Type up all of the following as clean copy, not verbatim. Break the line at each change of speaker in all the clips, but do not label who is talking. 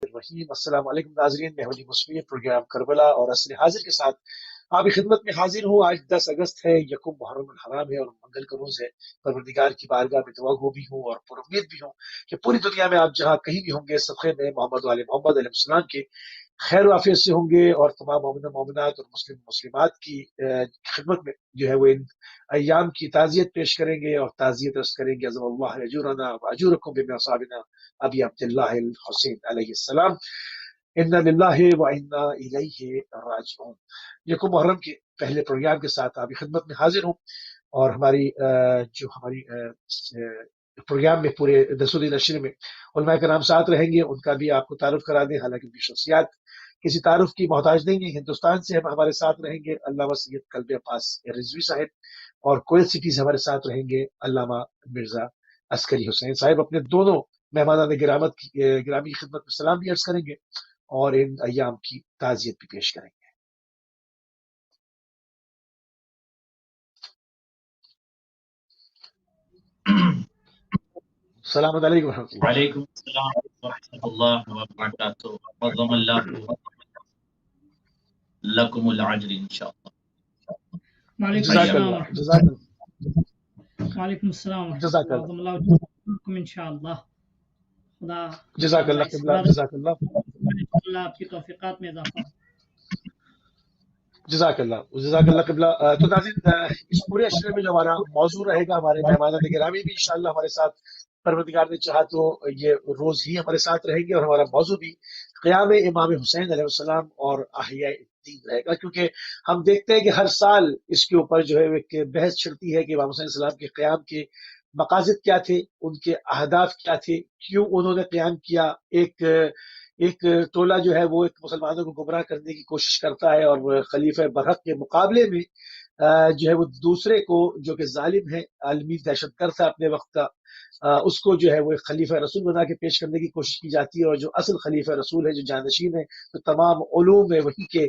الرحیم۔ السلام علیکم ناظرین، میں ولی مسمی پروگرام کربلا اور عصر حاضر کے ساتھ آپ کی خدمت میں حاضر ہوں۔ آج 10 اگست ہے، یکم محرم الحرام ہے اور منگل کا روز ہے۔ پروردگار کی بارگاہ میں دعا گو بھی ہوں اور پر امید بھی ہوں کہ پوری دنیا میں آپ جہاں کہیں بھی ہوں گے، صدقے میں محمد و آل محمد علیہ السلام کے خیر و عافیت سے ہوں گے، اور تمام مومن مومنات اور مسلم مسلمات کی خدمت میں جو ہے وہ ان ایام کی تعزیت پیش کریں گے اور تعزیت رس کریں گے۔ عظم اللہ اجورنا واجورکم بمصابنا ابی عبداللہ الحسین علیہ السلام، انا للہ و انا الیہ راجعون۔ یکم محرم کے پہلے پروگرام کے ساتھ آپ کی خدمت میں حاضر ہوں، اور ہماری پروگرام میں پورے دسویں نشر میں علماء کرام ساتھ رہیں گے، ان کا بھی آپ کو تعارف کرا دیں۔ حالانکہ بھی شخصیات کسی تعارف کی محتاج نہیں ہے، ہندوستان سے ہمارے ساتھ رہیں گے علامہ سید قلب عباس رضوی صاحب، اور کویت سٹی سے ہمارے ساتھ رہیں گے علامہ مرزا عسکری حسین صاحب۔ اپنے دونوں مہمانان گرامی کی خدمت میں سلام بھی عرض کریں گے اور ان ایام کی تعزیت بھی پیش کریں گے۔ السلام علیکم ورحمۃ اللہ۔
وعلیکم السلام ورحمۃ اللہ وبرکاتہ۔ عظم اللہ لکم العجر انشاءاللہ۔
وعلیکم السلام
جزاک اللہ
انشاءاللہ۔ خدا
جزاک اللہ قبلہ، جزاک اللہ
آپ کی توفیقات میں اضافہ۔
جزاک اللہ قبلہ۔ تو ناظرین، اس پورے اشرے میں جو ہمارا موضوع رہے گا، ہمارے مہمانان گرامی بھی انشاءاللہ ہمارے ساتھ پروردگار نے چاہا تو یہ روز ہی ہمارے ساتھ رہیں گے، اور ہمارا موضوع بھی قیام امام حسین علیہ السلام اور احیاء الدین رہے گا، کیونکہ ہم دیکھتے ہیں کہ ہر سال اس کے اوپر جو ہے ایک بحث چھڑتی ہے کہ امام حسین علیہ السلام کے قیام کے مقاصد کیا تھے، ان کے اہداف کیا تھے، کیوں انہوں نے قیام کیا۔ ایک ٹولہ جو ہے وہ ایک مسلمانوں کو گمراہ کرنے کی کوشش کرتا ہے، اور خلیفہ برحق کے مقابلے میں جو ہے وہ دوسرے کو، جو کہ ظالم ہے، عالمی دہشت گرد تھا اپنے وقت کا، اس کو جو ہے وہ ایک خلیفہ رسول بنا کے پیش کرنے کی کوشش کی جاتی ہے، اور جو اصل خلیفہ رسول ہے، جو جانشین ہے، جو تمام علوم ہے وہی کے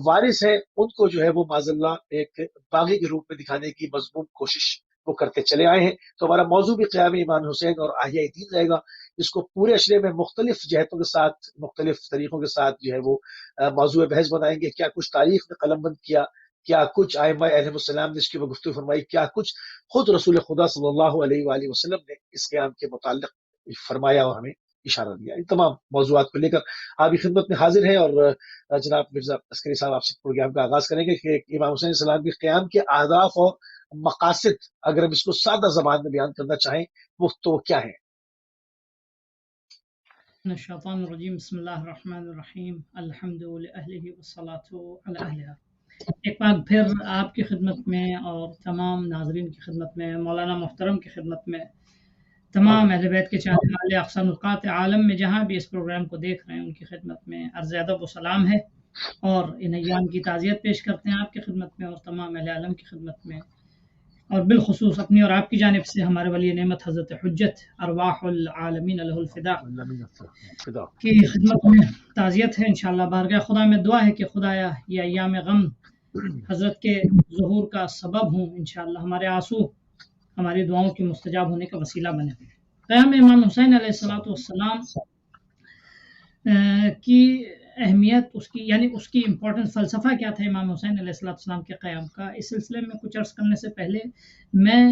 وارث ہیں، ان کو جو ہے وہ معاذ اللہ ایک باغی کے روپ میں دکھانے کی مضمون کوشش وہ کرتے چلے آئے ہیں۔ تو ہمارا موضوع بھی قیام امام حسین اور احیاء الدین رہے گا۔ اس کو پورے اشرے میں مختلف جہتوں کے ساتھ، مختلف طریقوں کے ساتھ جو ہے وہ موضوع بحث بنائیں گے۔ کیا کچھ تاریخ نے قلم بند کیا، کیا کچھ ائمہ علیہ السلام نے اس کے اوپر گفتگو فرمائی، کیا کچھ خود رسول خدا صلی اللہ علیہ وآلہ وسلم نے اس قیام کے متعلق فرمایا اور ہمیں اشارہ دیا۔ ان تمام موضوعات کو لے کر آپ کی خدمت میں حاضر ہیں، اور جناب مرزا عسکری صاحب آپ سے پروگرام کا آغاز کریں گے کہ امام حسین علیہ السلام کے قیام کے اہداف اور مقاصد، اگر ہم اس کو سادہ زبان میں بیان کرنا چاہیں، وہ تو کیا ہے؟
الشیطان الرجیم، بسم اللہ الرحمن الرحیم، الحمد للہ والصلاۃ علی اہلہا۔ ایک بار پھر آپ کی خدمت میں اور تمام ناظرین کی خدمت میں، مولانا محترم کی خدمت میں، تمام اہل بیت کے چاہنے والے اقصا نقاط عالم میں جہاں بھی اس پروگرام کو دیکھ رہے ہیں، ان کی خدمت میں عرض ادب و سلام ہے، اور ان ایام کی تعزیت پیش کرتے ہیں آپ کی خدمت میں اور تمام اہل عالم کی خدمت میں، اور بالخصوص اپنی اور آپ کی جانب سے ہمارے ولی نعمت حضرت حجت ارواح العالمین لہ الفدا کی خدمت میں تعزیت ہے۔ انشاءاللہ بارگاہ خدا میں دعا ہے کہ خدایا یہ ایام غم حضرت کے ظہور کا سبب ہوں، انشاءاللہ ہمارے آنسو ہماری دعاؤں کے مستجاب ہونے کا وسیلہ بنے۔ قیام امام حسین علیہ السلام کی اہمیت، اس کی یعنی اس کی امپورٹنس، فلسفہ کیا تھا امام حسین علیہ السلام کے قیام کا، اس سلسلے میں کچھ عرض کرنے سے پہلے میں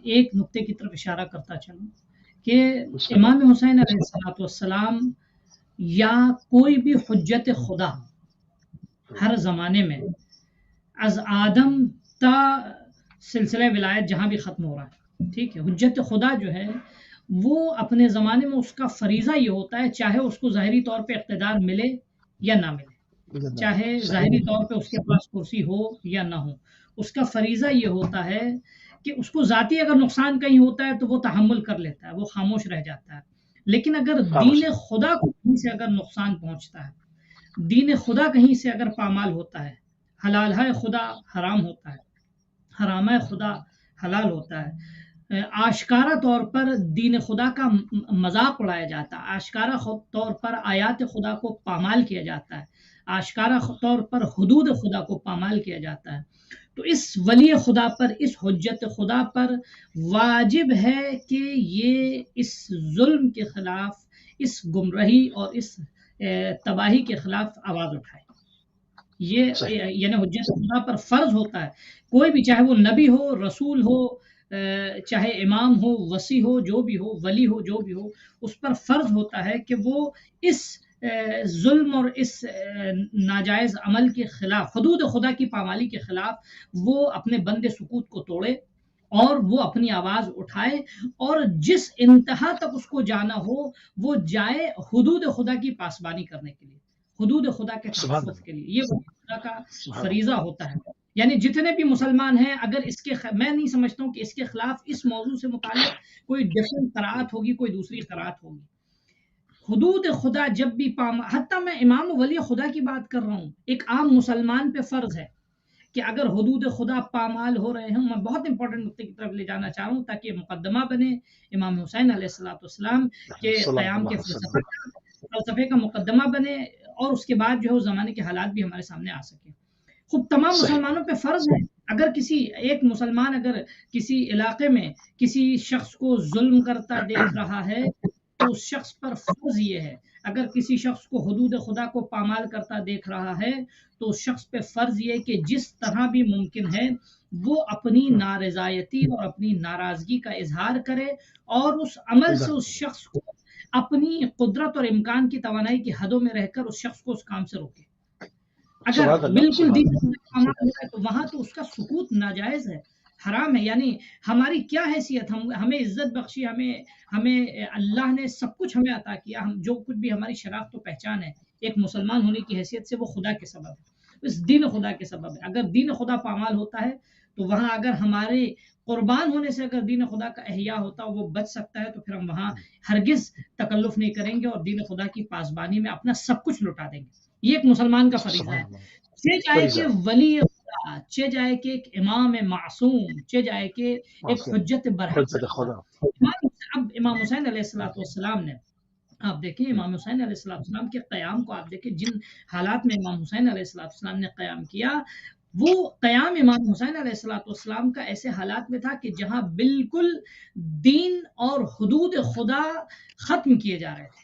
ایک نقطے کی طرف اشارہ کرتا چلوں کہ امام حسین علیہ السلام یا کوئی بھی حجت خدا ہر زمانے میں از آدم تا سلسلہ ولایت جہاں بھی ختم ہو رہا ہے، ٹھیک ہے، حجت خدا جو ہے وہ اپنے زمانے میں اس کا فریضہ یہ ہوتا ہے، چاہے اس کو ظاہری طور پہ اقتدار ملے یا نہ ملے، چاہے ظاہری طور پہ اس کے پاس کرسی ہو یا نہ ہو، اس کا فریضہ یہ ہوتا ہے کہ اس کو ذاتی اگر نقصان کہیں ہوتا ہے تو وہ تحمل کر لیتا ہے، وہ خاموش رہ جاتا ہے، لیکن اگر دین خدا کو کہیں سے اگر نقصان پہنچتا ہے، دین خدا کہیں سے اگر پامال ہوتا ہے، حلال ہے خدا حرام ہوتا ہے، حرام ہے خدا حلال ہوتا ہے، آشکارا طور پر دین خدا کا مذاق اڑایا جاتا ہے، آشکارا طور پر آیات خدا کو پامال کیا جاتا ہے، آشکارا طور پر حدود خدا کو پامال کیا جاتا ہے، تو اس ولی خدا پر، اس حجت خدا پر واجب ہے کہ یہ اس ظلم کے خلاف، اس گمراہی اور اس تباہی کے خلاف آواز اٹھائے. یہ یعنی حجت خدا پر فرض ہوتا ہے، کوئی بھی چاہے وہ نبی ہو، رسول ہو، چاہے امام ہو، وصی ہو، جو بھی ہو، ولی ہو، جو بھی ہو، اس پر فرض ہوتا ہے کہ وہ اس ظلم اور اس ناجائز عمل کے خلاف، حدود خدا کی پامالی کے خلاف وہ اپنے بند سکوت کو توڑے اور وہ اپنی آواز اٹھائے، اور جس انتہا تک اس کو جانا ہو وہ جائے حدود خدا کی پاسبانی کرنے کے لیے، حدود خدا کے تحفظ کے لیے. یہ خدا کا فریضہ ہوتا ہے. یعنی جتنے بھی مسلمان ہیں، اگر اس کے میں نہیں سمجھتا ہوں کہ اس کے خلاف اس موضوع سے متعلق کوئی ڈفرنٹ قرات ہوگی، کوئی دوسری قرات ہوگی. حدود خدا جب بھی حتیٰ میں امام ولی خدا کی بات کر رہا ہوں، ایک عام مسلمان پہ فرض ہے کہ اگر حدود خدا پامال ہو رہے ہیں. میں بہت امپورٹنٹ نقطے کی طرف لے جانا چاہ رہا ہوں تاکہ مقدمہ بنے امام حسین علیہ السلام کے قیام کے فلسفے کا مقدمہ بنے، اور اس کے بعد جو ہے زمانے کے حالات بھی ہمارے سامنے آ سکیں. خوب تمام مسلمانوں پہ فرض ہے، اگر کسی ایک مسلمان اگر کسی علاقے میں کسی شخص کو ظلم کرتا دیکھ رہا ہے تو اس شخص پر فرض یہ ہے، اگر کسی شخص کو حدود خدا کو پامال کرتا دیکھ رہا ہے تو اس شخص پہ فرض یہ کہ جس طرح بھی ممکن ہے وہ اپنی نارضایتی اور اپنی ناراضگی کا اظہار کرے، اور اس عمل سے اس شخص کو اپنی قدرت اور امکان کی توانائی کی حدوں میں رہ کر اس شخص کو اس کام سے روکے. اگر بالکل دین ہے تو وہاں تو اس کا سکوت ناجائز ہے، حرام ہے. یعنی ہماری کیا حیثیت، ہمیں عزت بخشی، ہمیں اللہ نے سب کچھ ہمیں عطا کیا، ہم جو کچھ بھی ہماری شناخت و پہچان ہے ایک مسلمان ہونے کی حیثیت سے وہ خدا کے سبب ہے، اس دین خدا کے سبب ہے. اگر دین خدا پامال ہوتا ہے تو وہاں اگر ہمارے قربان ہونے سے اگر دین خدا کا احیاء ہوتا وہ بچ سکتا ہے تو پھر ہم وہاں ہرگز تکلف نہیں کریں گے اور دین خدا کی پاسبانی میں اپنا سب کچھ لٹا دیں گے. یہ ایک مسلمان کا فریضہ ہے، چاہے جائے کہ ولی خدا، چاہے جائے کہ ایک امام معصوم، چاہے جائے کہ ایک حجت برحق. اب امام حسین علیہ السلام نے، آپ دیکھیں امام حسین علیہ السلام کے قیام کو آپ دیکھیں، جن حالات میں امام حسین علیہ السلام نے قیام کیا، وہ قیام امام حسین علیہ السلام کا ایسے حالات میں تھا کہ جہاں بالکل دین اور حدود خدا ختم کیے جا رہے تھے،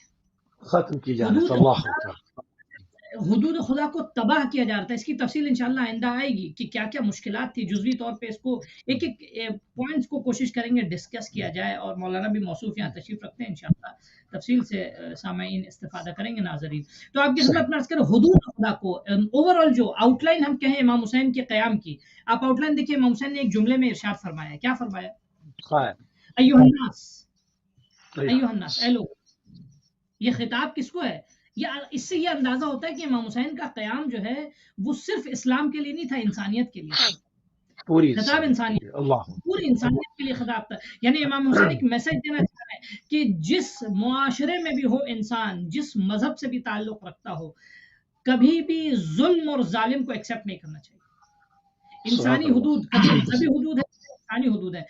حدود خدا کو تباہ کیا جا رہا تھا. اس کی تفصیل انشاءاللہ آئندہ آئے گی کہ کیا کیا مشکلات تھی. جزوی طور پہ اس کو ایک ایک پوائنٹس کو کوشش کریں گے ڈسکس کیا جائے، اور مولانا بھی موصوف یہاں تشریف رکھتے ہیں، انشاءاللہ تفصیل سے سامعین استفادہ کریں گے ناظرین. تو آپ کی خدمت میں عرض کریں حدود خدا کو اوور آل جو آؤٹ لائن ہم کہیں امام حسین کے قیام کی، آپ آؤٹ لائن دیکھیں. امام حسین نے ایک جملے میں ارشاد فرمایا، کیا فرمایا؟ ایھا الناس، اے لوگ. یہ خطاب کس کو ہے؟ اس سے یہ اندازہ ہوتا ہے کہ امام حسین کا قیام جو ہے وہ صرف اسلام کے لیے نہیں تھا، انسانیت کے لیے خطاب، انسانیت، پوری انسانیت کے لیے خطاب تھا. یعنی امام حسین ایک میسج دینا چاہ رہے ہیں کہ جس معاشرے میں بھی ہو انسان، جس مذہب سے بھی تعلق رکھتا ہو، کبھی بھی ظلم اور ظالم کو ایکسیپٹ نہیں کرنا چاہیے. انسانی حدود، سبھی حدود ہے، انسانی حدود ہے.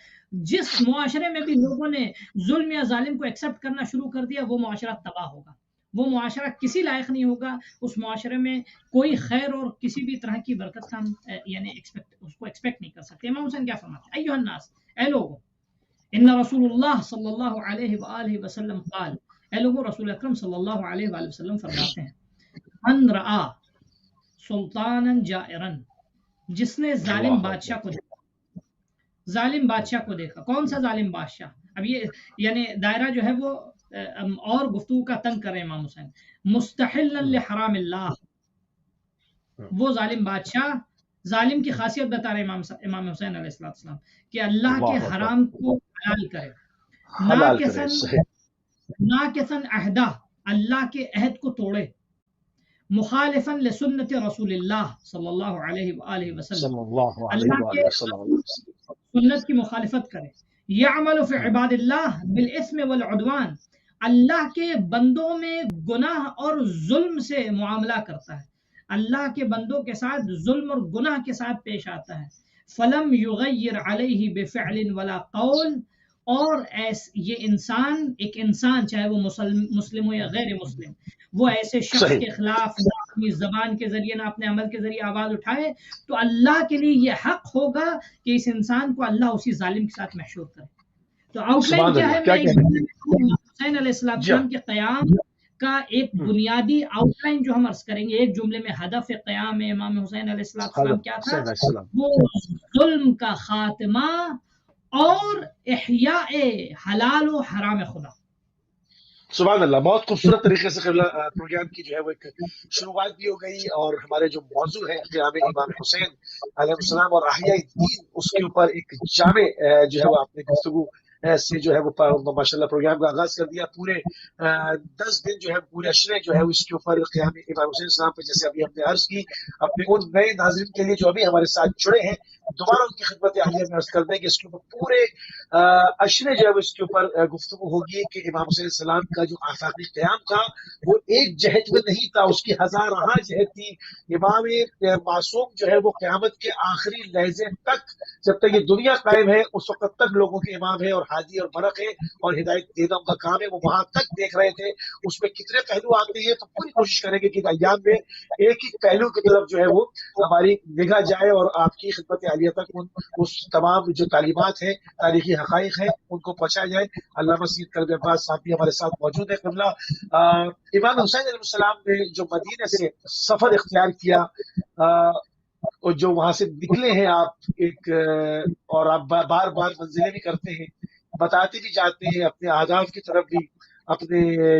جس معاشرے میں بھی لوگوں نے ظلم یا ظالم کو ایکسیپٹ کرنا شروع کر دیا وہ معاشرہ تباہ ہوگا، وہ معاشرہ کسی لائق نہیں ہوگا. اس معاشرے میں کوئی خیر اور کسی بھی طرح کی برکت کا یعنی اس کو ایکسپیکٹ نہیں کر سکتے. امام حسین کیا فرماتے ہیں؟ ایھا الناس، اے لوگوں، ان رسول اللہ صلی اللہ علیہ وآلہ وسلم قال، اے لوگوں رسول اکرم صلی اللہ علیہ وآلہ وسلم فرماتے ہیں، من رآ سلطانا جائرا، جس نے ظالم بادشاہ کو دیکھا، ظالم بادشاہ کو دیکھا. کون سا ظالم بادشاہ؟ اب یہ یعنی دائرہ جو ہے وہ اور گفتگو کا تنگ کرے امام حسین. مستحلا لحرام اللہ، وہ ظالم بادشاہ، ظالم کی خاصیت بتا رہے امام حسین علیہ السلام کہ اللہ کے حرام کو حلال کرے، ناکثن عہدہ، اللہ کے عہد کو توڑے، مخالفا لسنت رسول اللہ صلی اللہ علیہ وآلہ وسلم، اللہ کے سنت کی مخالفت کرے. یعمل فی عباد اللہ بالاثم والعدوان، اللہ کے بندوں میں گناہ اور ظلم سے معاملہ کرتا ہے، اللہ کے بندوں کے ساتھ ظلم اور گناہ کے ساتھ پیش آتا ہے. فلم یغیر علیہ بفعل ولا قول، اور یہ انسان، ایک انسان چاہے وہ مسلم ہو یا غیر مسلم، وہ ایسے شخص کے خلاف نہ اپنی زبان کے ذریعے نہ اپنے عمل کے ذریعے آواز اٹھائے تو اللہ کے لیے یہ حق ہوگا کہ اس انسان کو اللہ اسی ظالم کے ساتھ محشور کرے. تو آؤٹ لائن کیا ہے؟ حسین علیہ السلام کے قیام کا ایک بنیادی آؤٹ لائن جو ہم عرض کریں گے ایک جملے میں، ہدف قیام امام حسین علیہ السلام کیا تھا؟
حسین علیہ السلام
وہ ظلم کا خاتمہ اور احیاء حلال و حرام خدا۔
سبحان اللہ، بہت خوبصورت طریقے سے قبلہ پروگرام کی جو ہے وہ ایک شروعات بھی ہو گئی، اور ہمارے جو موضوع ہے قیام امام حسین علیہ السلام اور احیاء دین، اس کے اوپر ایک جامع جو ہے وہ آپ نے گفتگو سے جو ہے وہ ماشاء اللہ پروگرام کا آغاز کر دیا۔ پورے 10 دن جو ہے پورے اشرے جو ہے اس کے اوپر قیام امام حسین السلام پہ، جیسے ابھی ہم نے عرض کی اپنے ان نئے ناظرین کے لیے جو ابھی ہمارے ساتھ جڑے ہیں، دوبارہ ان کی خدمت عالیہ میں عرض کر دیں کہ اس کے اوپر پورے اشرے جو ہے اس کے اوپر گفتگو ہوگی کہ امام حسین السلام کا جو آفاقی قیام تھا وہ ایک جہت میں نہیں تھا، اس کی ہزارہا جہت تھی۔ امام معصوم جو ہے وہ قیامت کے آخری لحظے تک، جب تک یہ دنیا قائم ہے اس وقت تک لوگوں کے امام ہے اور ہادی اور برق ہے اور ہدایت دینا ان کا کام ہے، وہ وہاں تک دیکھ رہے تھے۔ اس میں کتنے پہلو آتے ہیں تو پوری کوشش کریں گے کہ ایام میں ایک ہی پہلو کی طرف جو ہے وہ ہماری نگاہ جائے اور آپ کی خدمت عالیہ تک اس تمام جو تعلیمات ہیں، تاریخی حقائق ہیں، ان کو پہنچایا جائے۔ علامہ سید کلب عباس صاحب بھی ہمارے ساتھ موجود ہے۔ قبلہ امام حسین علیہ السلام نے جو مدینے سے سفر اختیار کیا اور جو وہاں سے نکلے ہیں آپ ایک اور آپ بار بار منزلیں بھی کرتے ہیں، بتاتے بھی جاتے ہیں اپنے اہداف کی طرف بھی، اپنے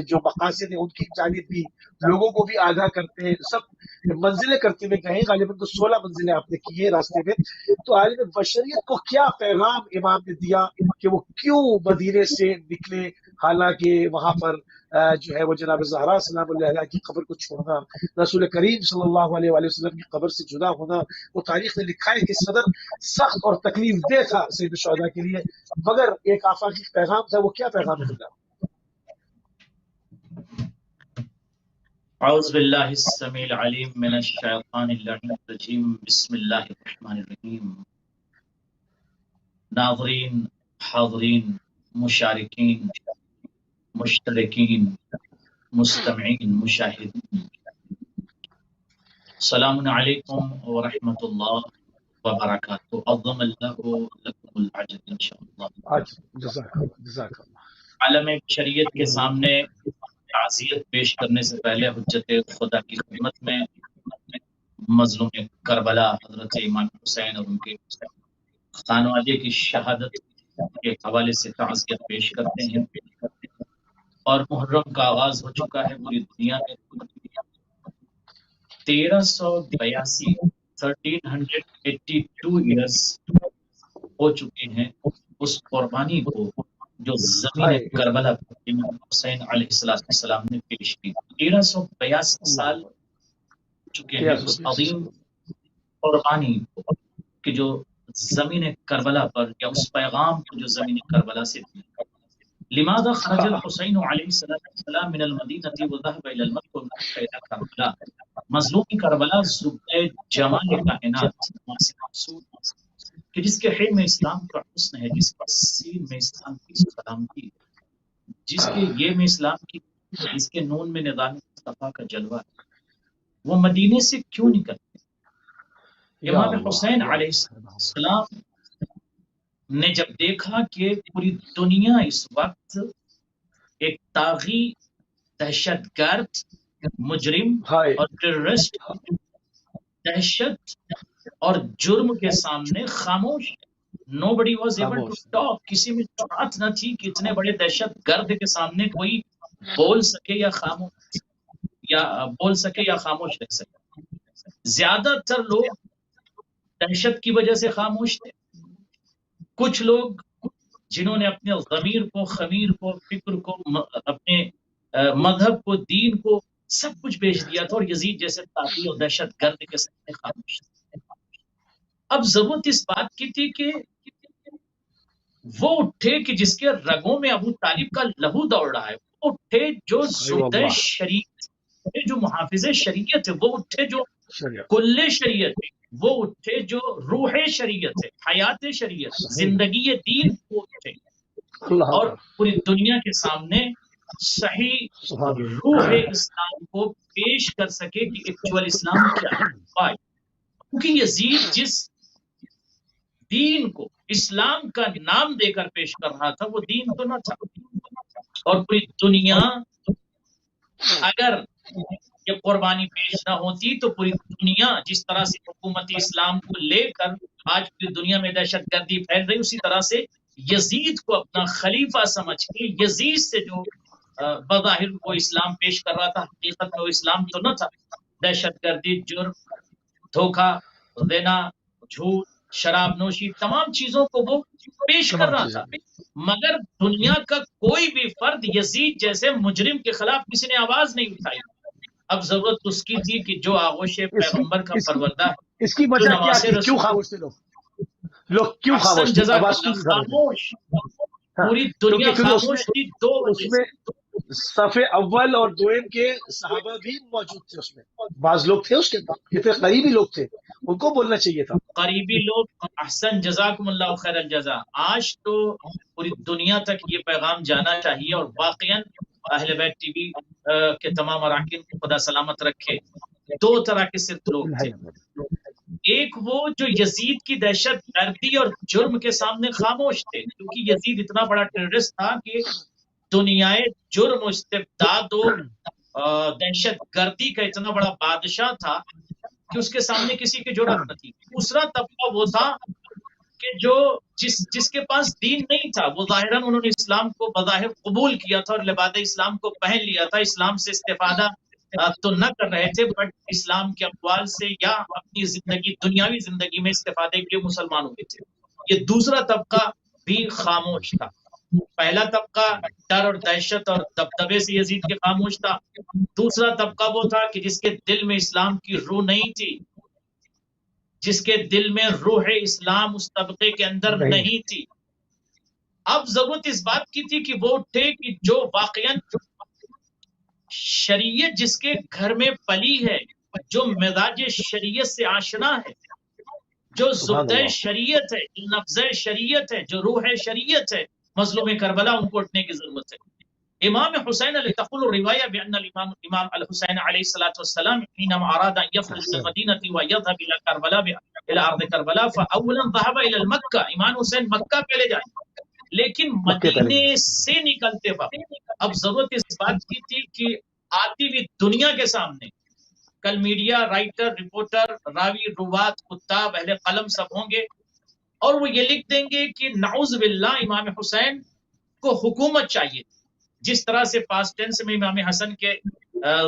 جو مقاصد ہیں ان کی جانب بھی، لوگوں کو بھی آگاہ کرتے ہیں، سب منزلیں کرتے ہوئے گئے۔ غالباً تو 16 منزلیں آپ نے کی ہیں راستے میں۔ تو عالم بشریت کو کیا پیغام امام نے دیا کہ وہ کیوں مدینے سے نکلے، حالانکہ وہاں پر جو ہے وہ جناب زہرا سلام اللہ علیہ کی قبر کو چھوڑنا، رسول کریم صلی اللہ علیہ وآلہ وسلم کی قبر سے جدا ہونا، وہ تاریخ نے لکھا ہے کہ صدر سخت اور تکلیف دہ تھا سید الشہداء کے لیے، مگر ایک آفاقی پیغام تھا۔ وہ کیا پیغام ہے؟
اعوذ باللہ السمیع العلیم من الشیطان اللعین الرجیم، بسم اللہ الرحمن الرحیم۔ ناظرین، حاضرین، مشارکین، مشترکین، مستمعین، مشاہدین، السلام علیکم ورحمۃ اللہ وبرکاتہ۔ عظم اللہ لکم العجر انشاءاللہ۔
جزاک اللہ۔
عالم شریعت کے سامنے تعزیت پیش کرنے سے پہلے حجت خدا کی خدمت میں مظلوم کربلا حضرت امام حسین اور ان کے خانوادے کی شہادت کے حوالے سے تعزیت پیش کرتے ہیں۔ اور محرم کا آغاز ہو چکا ہے پوری دنیا میں۔ 1382 ایئرس ہو چکے ہیں اس قربانی کو جو زمین کربلا پر امام حسین علیہ السلام نے پیش کی۔ 1382 سال چکے ہیں اس عظیم قربانی کو کہ جو زمین کربلا پر، یا اس پیغام کو جو زمین کربلا سے دی۔ لماذا خرج الحسین علیہ السلام من المدینہ وذهب الى المکہ الى کربلا؟ مظلوم کربلا زبدہ جمال کائنات کہ جس کے حلم میں اسلام کا حسن ہے، جس کے سین میں اسلام کی سلامتی، جس کے یہ میں اسلام کی، جس کے نون میں نظام مصطفیٰ کا جلوہ ہے، وہ مدینے سے کیوں نکلتے؟ امام حسین علیہ السلام نے جب دیکھا کہ پوری دنیا اس وقت ایک طاغی، دہشت گرد، مجرم اور ٹیررسٹ دہشت اور جرم کے سامنے خاموش ہے، nobody was able to talk، کسی میں جرأت نہ تھی کہ اتنے بڑے دہشت گرد کے سامنے کوئی بول سکے یا خاموش رہ سکے۔ زیادہ تر لوگ دہشت کی وجہ سے خاموش تھے، کچھ لوگ جنہوں نے اپنے ضمیر کو، خمیر کو، فکر کو، اپنے مذہب کو، دین کو، سب کچھ بیچ دیا تھا اور یزید جیسے طاغی اور دہشت گرد کے سامنے خاموش تھے۔ اب ضرورت اس بات کی تھی کہ وہ اٹھے کہ جس کے رگوں میں ابو طالب کا لہو دوڑ رہا ہے، وہ اٹھے جو زبدہ شریعت، جو محافظ شریعت ہے، وہ اٹھے جو کل شریعت ہے، وہ اٹھے جو روح شریعت ہے، حیات شریعت، زندگی دین کو اٹھے اور پوری دنیا کے سامنے صحیح روح اسلام کو پیش کر سکے کہ ایکچوئل اسلام کیا ہے۔ کیونکہ یزید جس دین کو اسلام کا نام دے کر پیش کر رہا تھا وہ دین تو نہ تھا، اور پوری دنیا اگر یہ قربانی پیش نہ ہوتی تو پوری دنیا جس طرح سے حکومت اسلام کو لے کر آج پوری دنیا میں دہشت گردی پھیل رہی، اسی طرح سے یزید کو اپنا خلیفہ سمجھ کے یزید سے جو بظاہر وہ اسلام پیش کر رہا تھا، حقیقت میں وہ اسلام تو نہ تھا، دہشت گردی، جرم، دھوکہ، زنا، جھوٹ، شراب نوشی، تمام چیزوں کو وہ پیش کر رہا تھا۔ مگر دنیا کا کوئی بھی فرد یزید جیسے مجرم کے خلاف کسی نے آواز نہیں اٹھائی۔ اب ضرورت اس کی تھی کہ جو آغوش پیغمبر کا پروردہ ہے،
اس کی
جو
وجہ کیا
نواز
تھی؟ کیوں
رسول،
خاموش تھے لوگ کیوں
احسن
خاموش تھے؟
جزاک
آواز
اللہ،
کیوں نہیں
خاموش،
ہاں،
پوری دنیا
کیونکہ
خاموش تھی دو
اس
وجہ
میں
سے۔
صف اول اور دوئم کے صحابہ بھی موجود تھے، اس میں بعض لوگ تھے اس کے اندر، اتنے قریبی لوگ تھے، ان کو بولنا چاہیے تھا۔
قریبی لوگ، احسن جزاکم اللہ خیر الجزا۔ آج تو پوری دنیا تک یہ پیغام جانا چاہیے، اور واقعاً اہل بیت ٹی وی کے تمام اراکین کو خدا سلامت رکھے۔ دو طرح کے صرف لوگ تھے، ایک وہ جو یزید کی دہشت گردی اور جرم کے سامنے خاموش تھے، کیونکہ یزید اتنا بڑا ٹیررسٹ تھا کہ دنیائے جرم و استبداد و دہشت گردی کا اتنا بڑا بادشاہ تھا کہ اس کے سامنے کسی کی جرأت نہ تھی۔ دوسرا طبقہ وہ تھا کہ جو جس کے پاس دین نہیں تھا، وہ ظاہراً انہوں نے اسلام کو بظاہر قبول کیا تھا اور لباس اسلام کو پہن لیا تھا، اسلام سے استفادہ تو نہ کر رہے تھے، بٹ اسلام کے اقوال سے یا اپنی زندگی، دنیاوی زندگی میں استفادے کے لیے مسلمان ہوئے تھے۔ یہ دوسرا طبقہ بھی خاموش تھا۔ پہلا طبقہ ڈر اور دہشت اور دبدبے سے یزید کے خاموش تھا، دوسرا طبقہ وہ تھا کہ جس کے دل میں اسلام کی روح نہیں تھی، جس کے دل میں روح اسلام اس طبقے کے اندر نہیں تھی۔ اب ضرورت اس بات کی تھی کہ وہ اٹھے کہ جو واقعاً شریعت جس کے گھر میں پلی ہے، جو مزاج شریعت سے آشنا ہے، جو زبدہ شریعت ہے، جو نفذ شریعت ہے، جو روح شریعت ہے، مظلوم کربلا، ان کو اٹھنے کی ضرورت ہے۔ امام حسین علیہ تقول الروایہ بان امام الحسین علیہ الصلوۃ والسلام حينما اراد ان يخرج من المدینہ ويذهب الى کربلا الى ارض کربلا فاولا ذهب الى مکہ، امام حسین مکہ پہلے جائیں، لیکن مدینے سے نکلتے وقت اب ضرورت اس بات کی تھی کہ آتی ہوئی دنیا کے سامنے کل میڈیا، رائٹر، رپورٹر، راوی، روات، کتاب، اہل قلم سب ہوں گے اور وہ یہ لکھ دیں گے کہ نعوذ باللہ امام حسین کو حکومت چاہیے، جس طرح سے پاسٹ ٹینس میں امام حسن کے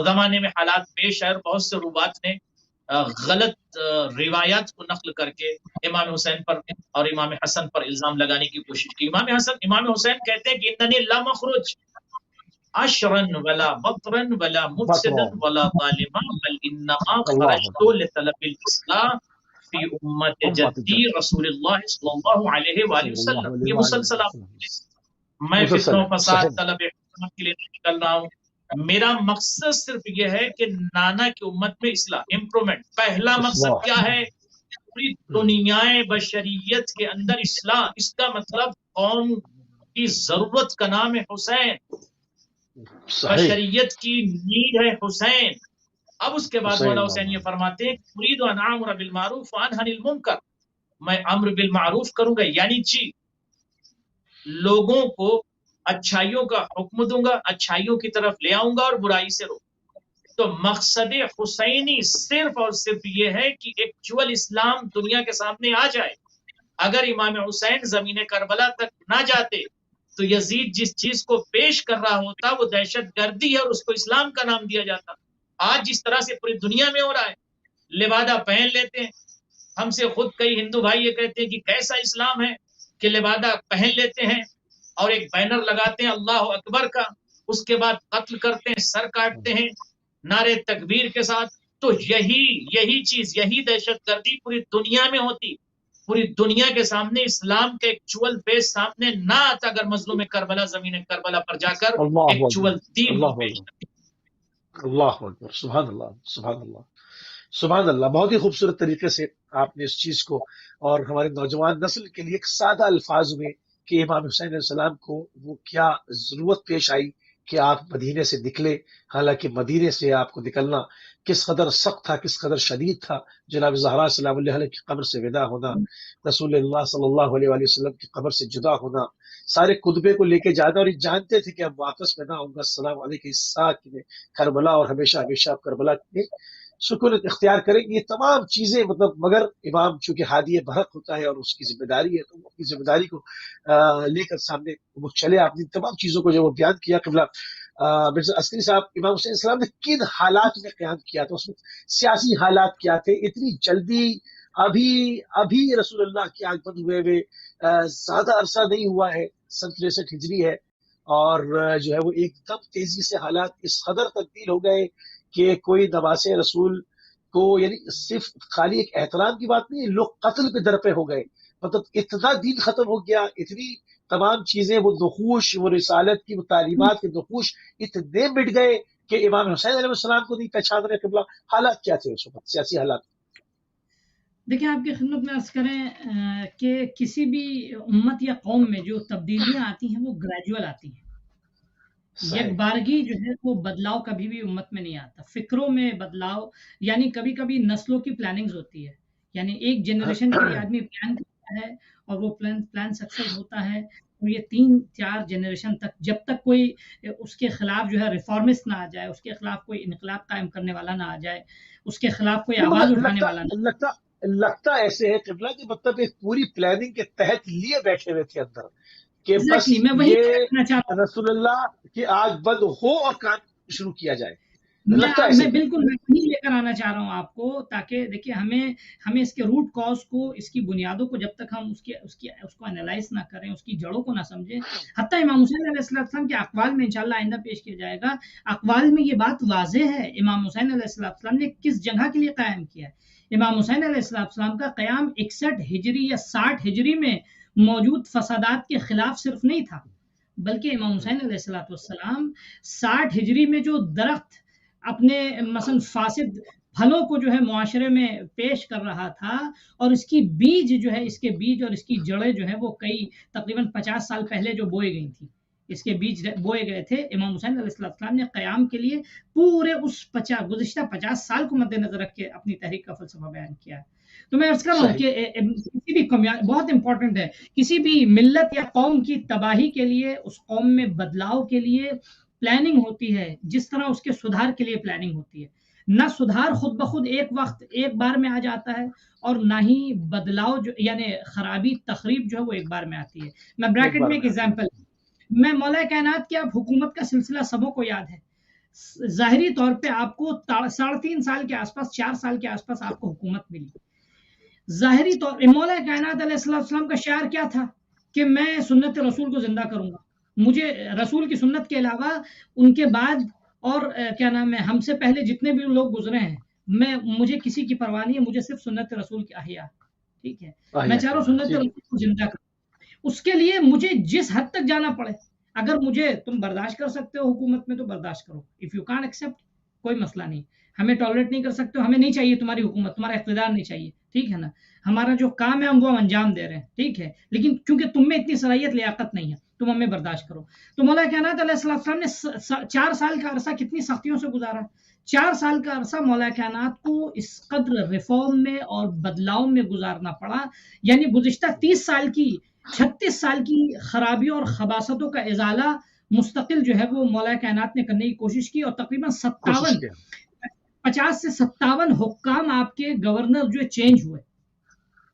زمانے میں حالات پیش آئے اور بہت سے روات نے غلط روایات کو نقل کر کے امام حسین پر اور امام حسن پر الزام لگانے کی کوشش کی۔ امام حسین کہتے ہیں کہ اننی لا مخرج عشرن ولا بطرن ولا مفسدن ولا ظالما بل انما خرجت لطلب الاصلاح فی امت جدی رسول اللہ صلی اللہ علیہ وآلہ وسلم۔ یہ مسلسل آپ میں فتنہ و فساد طلب حکومت کے لیے نکل رہا ہوں، میرا مقصد صرف یہ ہے کہ نانا کی امت میں اصلاح، امپرومنٹ۔ پہلا مقصد کیا ہے؟ پوری دنیا بشریت کے اندر اصلاح۔ اس کا مطلب قوم کی ضرورت کا نام ہے حسین، بشریت کی نیڈ ہے حسین۔ اب اس کے بعد مولا حسین یہ فرماتے ہیں اريد ان اامر بالمعروف وانهى عن المنکر، میں امر بالمعروف کروں گا، یعنی لوگوں کو اچھائیوں کا حکم دوں گا، اچھائیوں کی طرف لے آؤں گا اور برائی سے روکوں گا۔ تو مقصد حسینی صرف اور صرف یہ ہے کہ ایکچوئل اسلام دنیا کے سامنے آ جائے۔ اگر امام حسین زمین کربلا تک نہ جاتے تو یزید جس چیز کو پیش کر رہا ہوتا وہ دہشت گردی ہے اور اس کو اسلام کا نام دیا جاتا۔ آج جس طرح سے پوری دنیا میں ہو رہا ہے، لبادہ پہن لیتے ہیں، ہم سے خود کئی ہندو بھائی یہ کہتے ہیں کہ کیسا اسلام ہے کہ لبادہ پہن لیتے ہیں اور ایک بینر لگاتے ہیں اللہ اکبر کا، اس کے بعد قتل کرتے ہیں، سر کاٹتے ہیں نعرے تکبیر کے ساتھ۔ تو یہی چیز، یہی دہشت گردی پوری دنیا میں ہوتی، پوری دنیا کے سامنے اسلام کا ایکچوئل فیس سامنے نہ آتا اگر مظلوم کربلا زمین کربلا پر جا کر ایکچوئل دین کو پیش کرتے۔
اللہ اکبر، سبحان اللہ، سبحان اللہ، سبحان اللہ۔ بہت ہی خوبصورت طریقے سے آپ نے اس چیز کو اور ہمارے نوجوان نسل کے لیے ایک سادہ الفاظ میں کہ امام حسین علیہ السلام کو وہ کیا ضرورت پیش آئی کہ آپ مدینے سے نکلے، حالانکہ مدینے سے آپ کو نکلنا کس قدر سخت تھا، کس قدر شدید تھا۔ جناب زہرا سلام اللہ علیہ کی قبر سے ودا ہونا، رسول اللہ صلی اللہ علیہ وآلہ وسلم کی قبر سے جدا ہونا، سارے کتبے کو لے کے جانا، اور یہ جانتے تھے کہ اب واپس میں نہ آؤں گا. السلام علیکم ساتھ میں کربلا، اور ہمیشہ ہمیشہ آپ کربلا میں سکونت اختیار کریں گے. یہ تمام چیزیں مگر امام چونکہ ہادی برحق ہوتا ہے اور اس کی ذمہ داری ہے، تو وہ اپنی ذمہ داری کو لے کر سامنے وہ چلے. آپ نے تمام چیزوں کو جو وہ بیان کیا. قبلہ مرزا عسکری صاحب، امام حسین السلام نے کن حالات میں قیام کیا تھا؟ اس میں سیاسی حالات کیا تھے؟ اتنی جلدی ابھی رسول اللہ کی آنکھ بند ہوئے زیادہ عرصہ نہیں ہوا ہے، 63 ہجری ہے، اور جو ہے وہ ایک دم تیزی سے حالات اس قدر تبدیل ہو گئے کہ کوئی نواز رسول کو، یعنی صرف خالی ایک احترام کی بات نہیں، لوگ قتل پہ در پہ ہو گئے. مطلب اتنا دین ختم ہو گیا، اتنی تمام چیزیں، وہ نقوش، وہ رسالت کی وہ تعلیمات کے نقوش اتنے مٹ گئے کہ امام حسین علیہ السلام کو نہیں پہچان رہے قبلہ. حالات کیا تھے اس وقت، سیاسی حالات؟
دیکھیں، آپ کی خدمت میں عرض کریں کہ کسی بھی امت یا قوم میں جو تبدیلیاں آتی ہیں وہ گریجول آتی ہیں. یک بارگی جو ہے وہ بدلاؤ کبھی بھی امت میں نہیں آتا. فکروں میں بدلاؤ، یعنی کبھی کبھی نسلوں کی پلاننگز ہوتی ہے. یعنی ایک جنریشن کے لیے آدمی پلان کرتا ہے اور وہ پلان سکسیس ہوتا ہے، اور یہ 3-4 جنریشن تک، جب تک کوئی اس کے خلاف جو ہے ریفارمسٹ نہ آ جائے، اس کے خلاف کوئی انقلاب قائم کرنے والا نہ آ جائے، اس کے خلاف کوئی آواز اٹھانے والا نہ.
لگتا ایسے ہے قبلہ کہ مطلب ایک پوری پلاننگ کے تحت لیے بیٹھے ہوئے تھے اندر کہ بس
میں وہی
یہ رسول اللہ کی آنکھ بند ہو اور کام شروع کیا جائے.
میں بالکل وہی لے کر آنا چاہ رہا ہوں آپ کو، تاکہ دیکھیے ہمیں اس کے روٹ کاز کو، اس کی بنیادوں کو، جب تک ہم اس کو انالائز نہ کریں، اس کی جڑوں کو نہ سمجھیں. حتیٰ امام حسین علیہ السلام کے اقوال میں انشاءاللہ آئندہ پیش کیا جائے گا، اقوال میں یہ بات واضح ہے امام حسین علیہ السلام نے کس جگہ کے لیے قائم کیا ہے. امام حسین علیہ السلام کا قیام 61 ہجری یا 60 ہجری میں موجود فسادات کے خلاف صرف نہیں تھا، بلکہ امام حسین علیہ السلام 60 ہجری میں جو درخت اپنے مثلا فاسد پھلوں کو جو ہے معاشرے میں پیش کر رہا تھا، اور اس کی بیج جو ہے، اس کے بیج اور اس کی جڑیں جو ہے وہ تقریباً 50 سال پہلے جو بوئے گئی تھی، اس کے بیج بوئے گئے تھے. امام حسین علیہ السلام نے قیام کے لیے پورے اس گزشتہ 50 سال کو مد نظر رکھ کے اپنی تحریک کا فلسفہ بیان کیا ہے. تو میں عرض کر رہا ہوں کہ کسی بھی بہت امپورٹنٹ ہے، کسی بھی ملت یا قوم کی تباہی کے لیے، اس قوم میں بدلاؤ کے لیے پلاننگ ہوتی ہے، جس طرح اس کے سدھار کے لیے پلاننگ ہوتی ہے. نہ سدھار خود بخود ایک بار میں آ جاتا ہے، اور نہ ہی بدلاؤ جو یعنی خرابی تخریب جو ہے وہ ایک بار میں آتی ہے. میں بریکٹ میں ایک ایگزامپل، میں مولا کائنات کی آپ حکومت کا سلسلہ سبوں کو یاد ہے. ظاہری طور پہ آپ کو 3.5 سال کے آس پاس، 4 سال کے آس پاس آپ کو حکومت ملی. ظاہری طور پہ مولا کائنات علیہ السلام کا شعار کیا تھا کہ میں سنت رسول کو زندہ کروں گا، مجھے رسول کی سنت کے علاوہ ان کے بعد اور کیا نام ہے ہم سے پہلے جتنے بھی لوگ گزرے ہیں، مجھے کسی کی پرواہ نہیں ہے، مجھے صرف سنت رسول کی احیا، ٹھیک ہے، میں چاہ رہا ہوں سنت رسول کو زندہ کروں. اس کے لیے مجھے جس حد تک جانا پڑے، اگر مجھے تم برداشت کر سکتے ہو حکومت میں تو برداشت کرو، اف یو کانٹ ایکسپٹ کوئی مسئلہ نہیں. ہمیں ٹالریٹ نہیں کر سکتے ہو، ہمیں نہیں چاہیے تمہاری حکومت، تمہارا اقتدار نہیں چاہیے، ٹھیک ہے نا، ہمارا جو کام ہے ہم وہ انجام دے رہے ہیں، ٹھیک ہے، لیکن کیونکہ تم میں اتنی صلاحیت لیاقت نہیں ہے، تم ہمیں برداشت کرو. تو مولا کائنات علیہ السلام نے 4 سال کا عرصہ کتنی سختیوں سے گزارا. 4 سال کا عرصہ مولا کائنات کو اس قدر ریفارم میں اور بدلاؤ میں گزارنا پڑا. یعنی گزشتہ 30 سال کی 36 سال کی خرابیوں اور خباثتوں کا ازالہ مستقل جو ہے وہ مولا کائنات نے کرنے کی کوشش کی، اور تقریباً 50 سے 57 حکام آپ کے گورنر جو چینج ہوئے،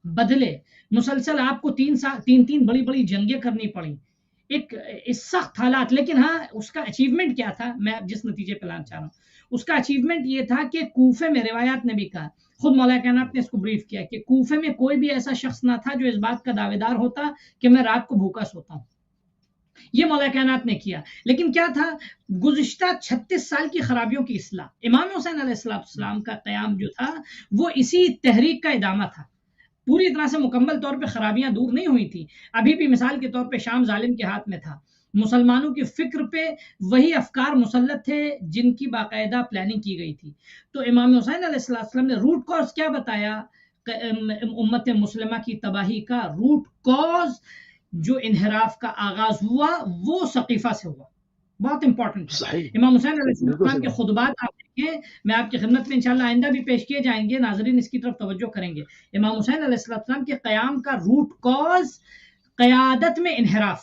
بدلے، مسلسل آپ کو 3 بڑی بڑی جنگیں کرنی پڑی، ایک سخت حالات. لیکن ہاں، اس کا اچیومنٹ کیا تھا، میں جس نتیجے پہ لانا چاہ رہا ہوں، اس کا اچیومنٹ یہ تھا کہ کوفے میں، روایات نے بھی کہا، خود مولا کائنات نے اس کو بریف کیا کہ کوفے میں کوئی بھی ایسا شخص نہ تھا جو اس بات کا دعوے دار ہوتا کہ میں رات کو بھوکا سوتا ہوں. یہ مولا کائنات نے کیا. لیکن کیا تھا، گزشتہ 36 سال کی خرابیوں کی اصلاح. امام حسین علیہ السلام کا قیام جو تھا وہ اسی تحریک کا ادامہ تھا. پوری طرح سے مکمل طور پہ خرابیاں دور نہیں ہوئی تھی. ابھی بھی مثال کے طور پہ شام ظالم کے ہاتھ میں تھا. مسلمانوں کی فکر پہ وہی افکار مسلط تھے جن کی باقاعدہ پلاننگ کی گئی تھی. تو امام حسین علیہ السلام نے روٹ کاز کیا بتایا، امت مسلمہ کی تباہی کا روٹ کاز جو انحراف کا آغاز ہوا وہ سقیفہ سے ہوا. بہت امپورٹنٹ ہے. امام حسین علیہ السلام کے خطبات آپ دیکھیں، میں آپ کی خدمت میں انشاءاللہ آئندہ بھی پیش کیے جائیں گے، ناظرین اس کی طرف توجہ کریں گے. امام حسین علیہ السلام کے قیام کا روٹ کاز قیادت میں انحراف،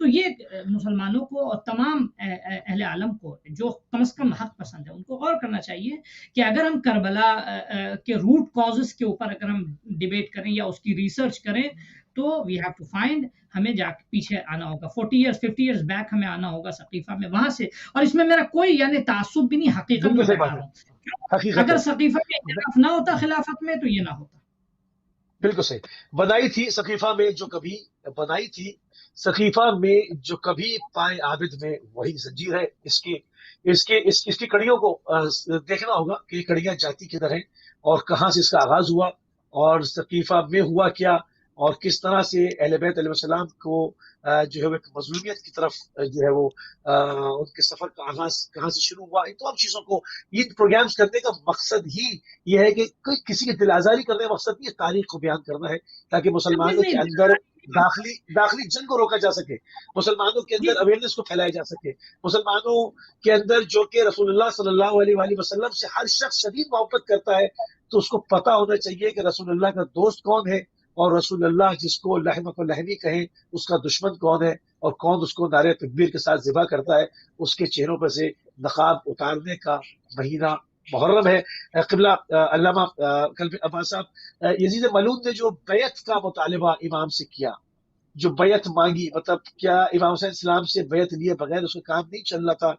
تو یہ مسلمانوں کو اور تمام اہل عالم کو جو کم از کم حق پسند ہے ان کو غور کرنا چاہیے کہ اگر ہم کربلا کے روٹ کازز کے اوپر اگر ہم ڈیبیٹ کریں یا اس کی ریسرچ کریں تو وی ہیو ٹو فائنڈ، ہمیں جا کے پیچھے آنا ہوگا 50 ایئرس بیک ہمیں آنا ہوگا ثقیفہ میں، وہاں سے. اور اس میں میرا کوئی یعنی تعصب بھی نہیں، حقیقت
بالکل
میں
صحیح
بتا
بات
رہا
ہے،
ہوں.
حقیقت
اگر
ہے،
ثقیفہ میں اختلاف نہ ہوتا خلافت میں تو یہ نہ ہوتا.
بالکل صحیح. بنائی تھی سقیفہ میں جو کبھی بنائی تھی سقیفہ میں جو کبھی پائے عابد میں وہی زنجیر ہے. اس کی کڑیوں کو دیکھنا ہوگا کہ یہ کڑیاں جاتی کدھر ہیں اور کہاں سے اس کا آغاز ہوا اور سقیفہ میں ہوا کیا اور کس طرح سے اہل بیت علیہ السلام کو جو ہے وہ ایک مظلومیت کی طرف جو ہے وہ ان کے سفر کا آغاز کہاں سے شروع ہوا. ان تمام چیزوں کو یہ پروگرامز کرنے کا مقصد ہی یہ ہے کہ کسی کی دل آزاری کرنے کا مقصد نہیں ہے، تاریخ کو بیان کرنا ہے تاکہ مسلمانوں کے اندر داخلی جنگ کو روکا جا سکے، مسلمانوں کے اندر اویئرنیس کو پھیلایا جا سکے، مسلمانوں کے اندر جو کہ رسول اللہ صلی اللہ علیہ وآلہ وسلم سے ہر شخص شدید محبت کرتا ہے تو اس کو پتا ہونا چاہیے کہ رسول اللہ کا دوست کون ہے اور رسول اللہ جس کو لحمک لحمی کہیں اس کا دشمن کون ہے اور کون اس کو نعرہ تکبیر کے ساتھ ذبح کرتا ہے. اس کے چہروں پر سے نقاب اتارنے کا مہینہ محرم ہے. قبلہ علامہ عباس صاحب یزید ملعون نے جو بیعت کا مطالبہ امام سے کیا، جو بیعت مانگی، مطلب کیا امام حسین السلام سے بیعت لیے بغیر اس کا کام نہیں چل رہا تھا؟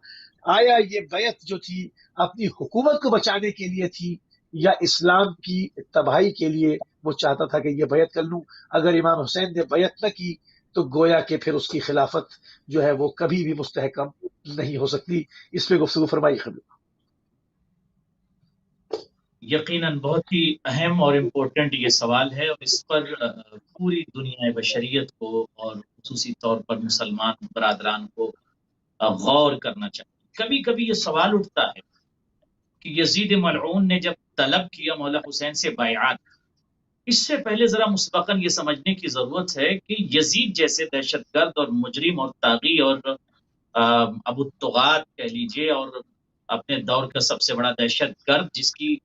آیا یہ بیعت جو تھی اپنی حکومت کو بچانے کے لیے تھی یا اسلام کی تباہی کے لیے وہ چاہتا تھا کہ یہ بیعت کر لوں؟ اگر امام حسین نے بیعت نہ کی تو گویا کہ پھر اس کی خلافت جو ہے وہ کبھی بھی مستحکم نہیں ہو سکتی. اس پہ گفتگو فرمائی خبر.
یقیناً بہت ہی اہم اور امپورٹنٹ یہ سوال ہے اور اس پر پوری دنیا بشریت کو اور خصوصی طور پر مسلمان برادران کو غور کرنا چاہیے. کبھی کبھی یہ سوال اٹھتا ہے کہ یزید ملعون نے جب طلب کیا مولا حسین سے بیعت، اس سے پہلے ذرا مسبقاً یہ سمجھنے کی ضرورت ہے کہ یزید جیسے دہشت گرد اور مجرم اور طاغی اور ابو الطغات کہہ لیجیے اور اپنے دور کا سب سے بڑا دہشت گرد جس کی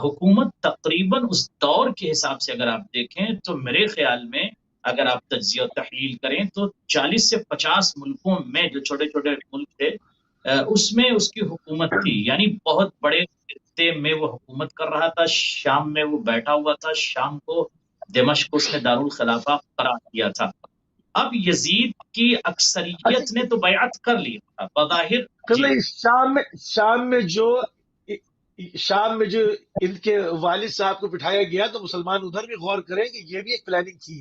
حکومت تقریباً اس دور کے حساب سے اگر آپ دیکھیں تو میرے خیال میں اگر آپ تجزیہ و تحلیل کریں تو 40 سے 50 ملکوں میں جو چھوٹے چھوٹے ملک تھے اس میں اس کی حکومت تھی، یعنی بہت بڑے خطے میں وہ حکومت کر رہا تھا. شام میں وہ بیٹھا ہوا تھا، شام کو دمشق کو اس نے دارالخلافہ قرار دیا تھا. اب یزید کی اکثریت نے تو بیعت کر لی تھا بظاہر.
شام میں جو ان کے والد صاحب کو بٹھایا گیا تو مسلمان ادھر بھی غور کریں کہ یہ بھی ایک پلاننگ تھی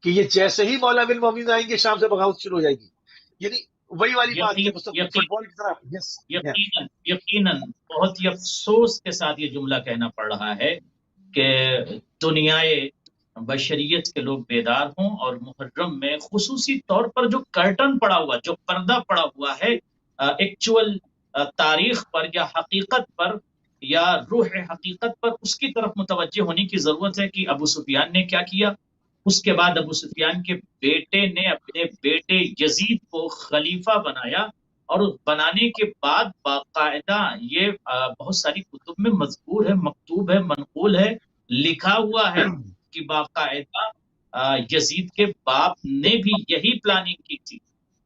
کہ یہ جیسے ہی مولا بن مومن آئیں گے شام سے بغاوت شروع ہو جائے گی. یعنی وہی والی بات ہے فٹ بال کی طرح.
یقیناً بہت ہی افسوس کے ساتھ یہ جملہ کہنا پڑ رہا ہے کہ دنیائے بشریت کے لوگ بیدار ہوں اور محرم میں خصوصی طور پر جو کرٹن پڑا ہوا، جو پردہ پڑا ہوا ہے ایکچول تاریخ پر یا حقیقت پر یا روح حقیقت پر، اس کی طرف متوجہ ہونے کی ضرورت ہے کہ ابو سفیان نے کیا کیا. اس کے بعد ابو سفیان کے بیٹے نے اپنے بیٹے یزید کو خلیفہ بنایا اور بنانے کے بعد باقاعدہ یہ بہت ساری کتب میں مذکور ہے، مکتوب ہے، منقول ہے، لکھا ہوا ہے کہ باقاعدہ یزید کے باپ نے بھی یہی پلاننگ کی تھی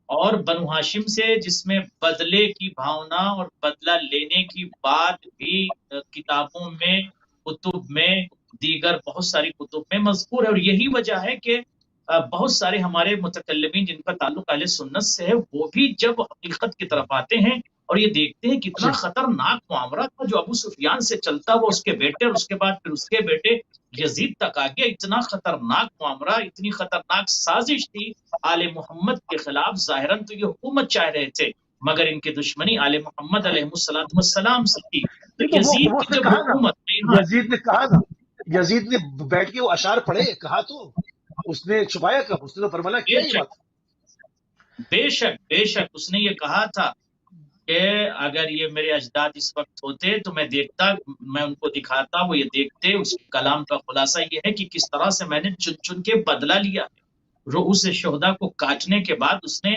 اور بنو ہاشم سے جس میں بدلے کی بھاونا اور بدلہ لینے کی بات بھی کتابوں میں، کتب میں، دیگر بہت ساری کتب میں مذکور ہے. اور یہی وجہ ہے کہ بہت سارے ہمارے متکلمین جن کا تعلق اہل سنت سے ہے وہ بھی جب حقیقت کی طرف آتے ہیں اور یہ دیکھتے ہیں کتنا خطرناک معاملہ تھا جو ابو سفیان سے چلتا ہوا اس کے بیٹے اور اس کے بعد پھر اس کے بیٹے یزید تک آ گیا، اتنا خطرناک معاملہ، اتنی خطرناک سازش تھی آل محمد کے خلاف. ظاہراً تو یہ حکومت چاہ رہے تھے مگر ان کی دشمنی آل محمد علیہ السلام سے تھی. یزید کی جب حکومت
یزید نے بیٹھ کے وہ اشعار پڑھے، کہا تو اس نے چھپایا کب؟ اس نے تو فرمایا کیا یہ بات.
بے شک اس نے یہ کہا تھا کہ اگر یہ میرے اجداد اس وقت ہوتے تو میں دیکھتا، میں ان کو دکھاتا، وہ یہ دیکھتے. اس کے کلام کا خلاصہ یہ ہے کہ کس طرح سے میں نے چن چن کے بدلہ لیا ہے. رؤوس شہداء کو کاٹنے کے بعد اس نے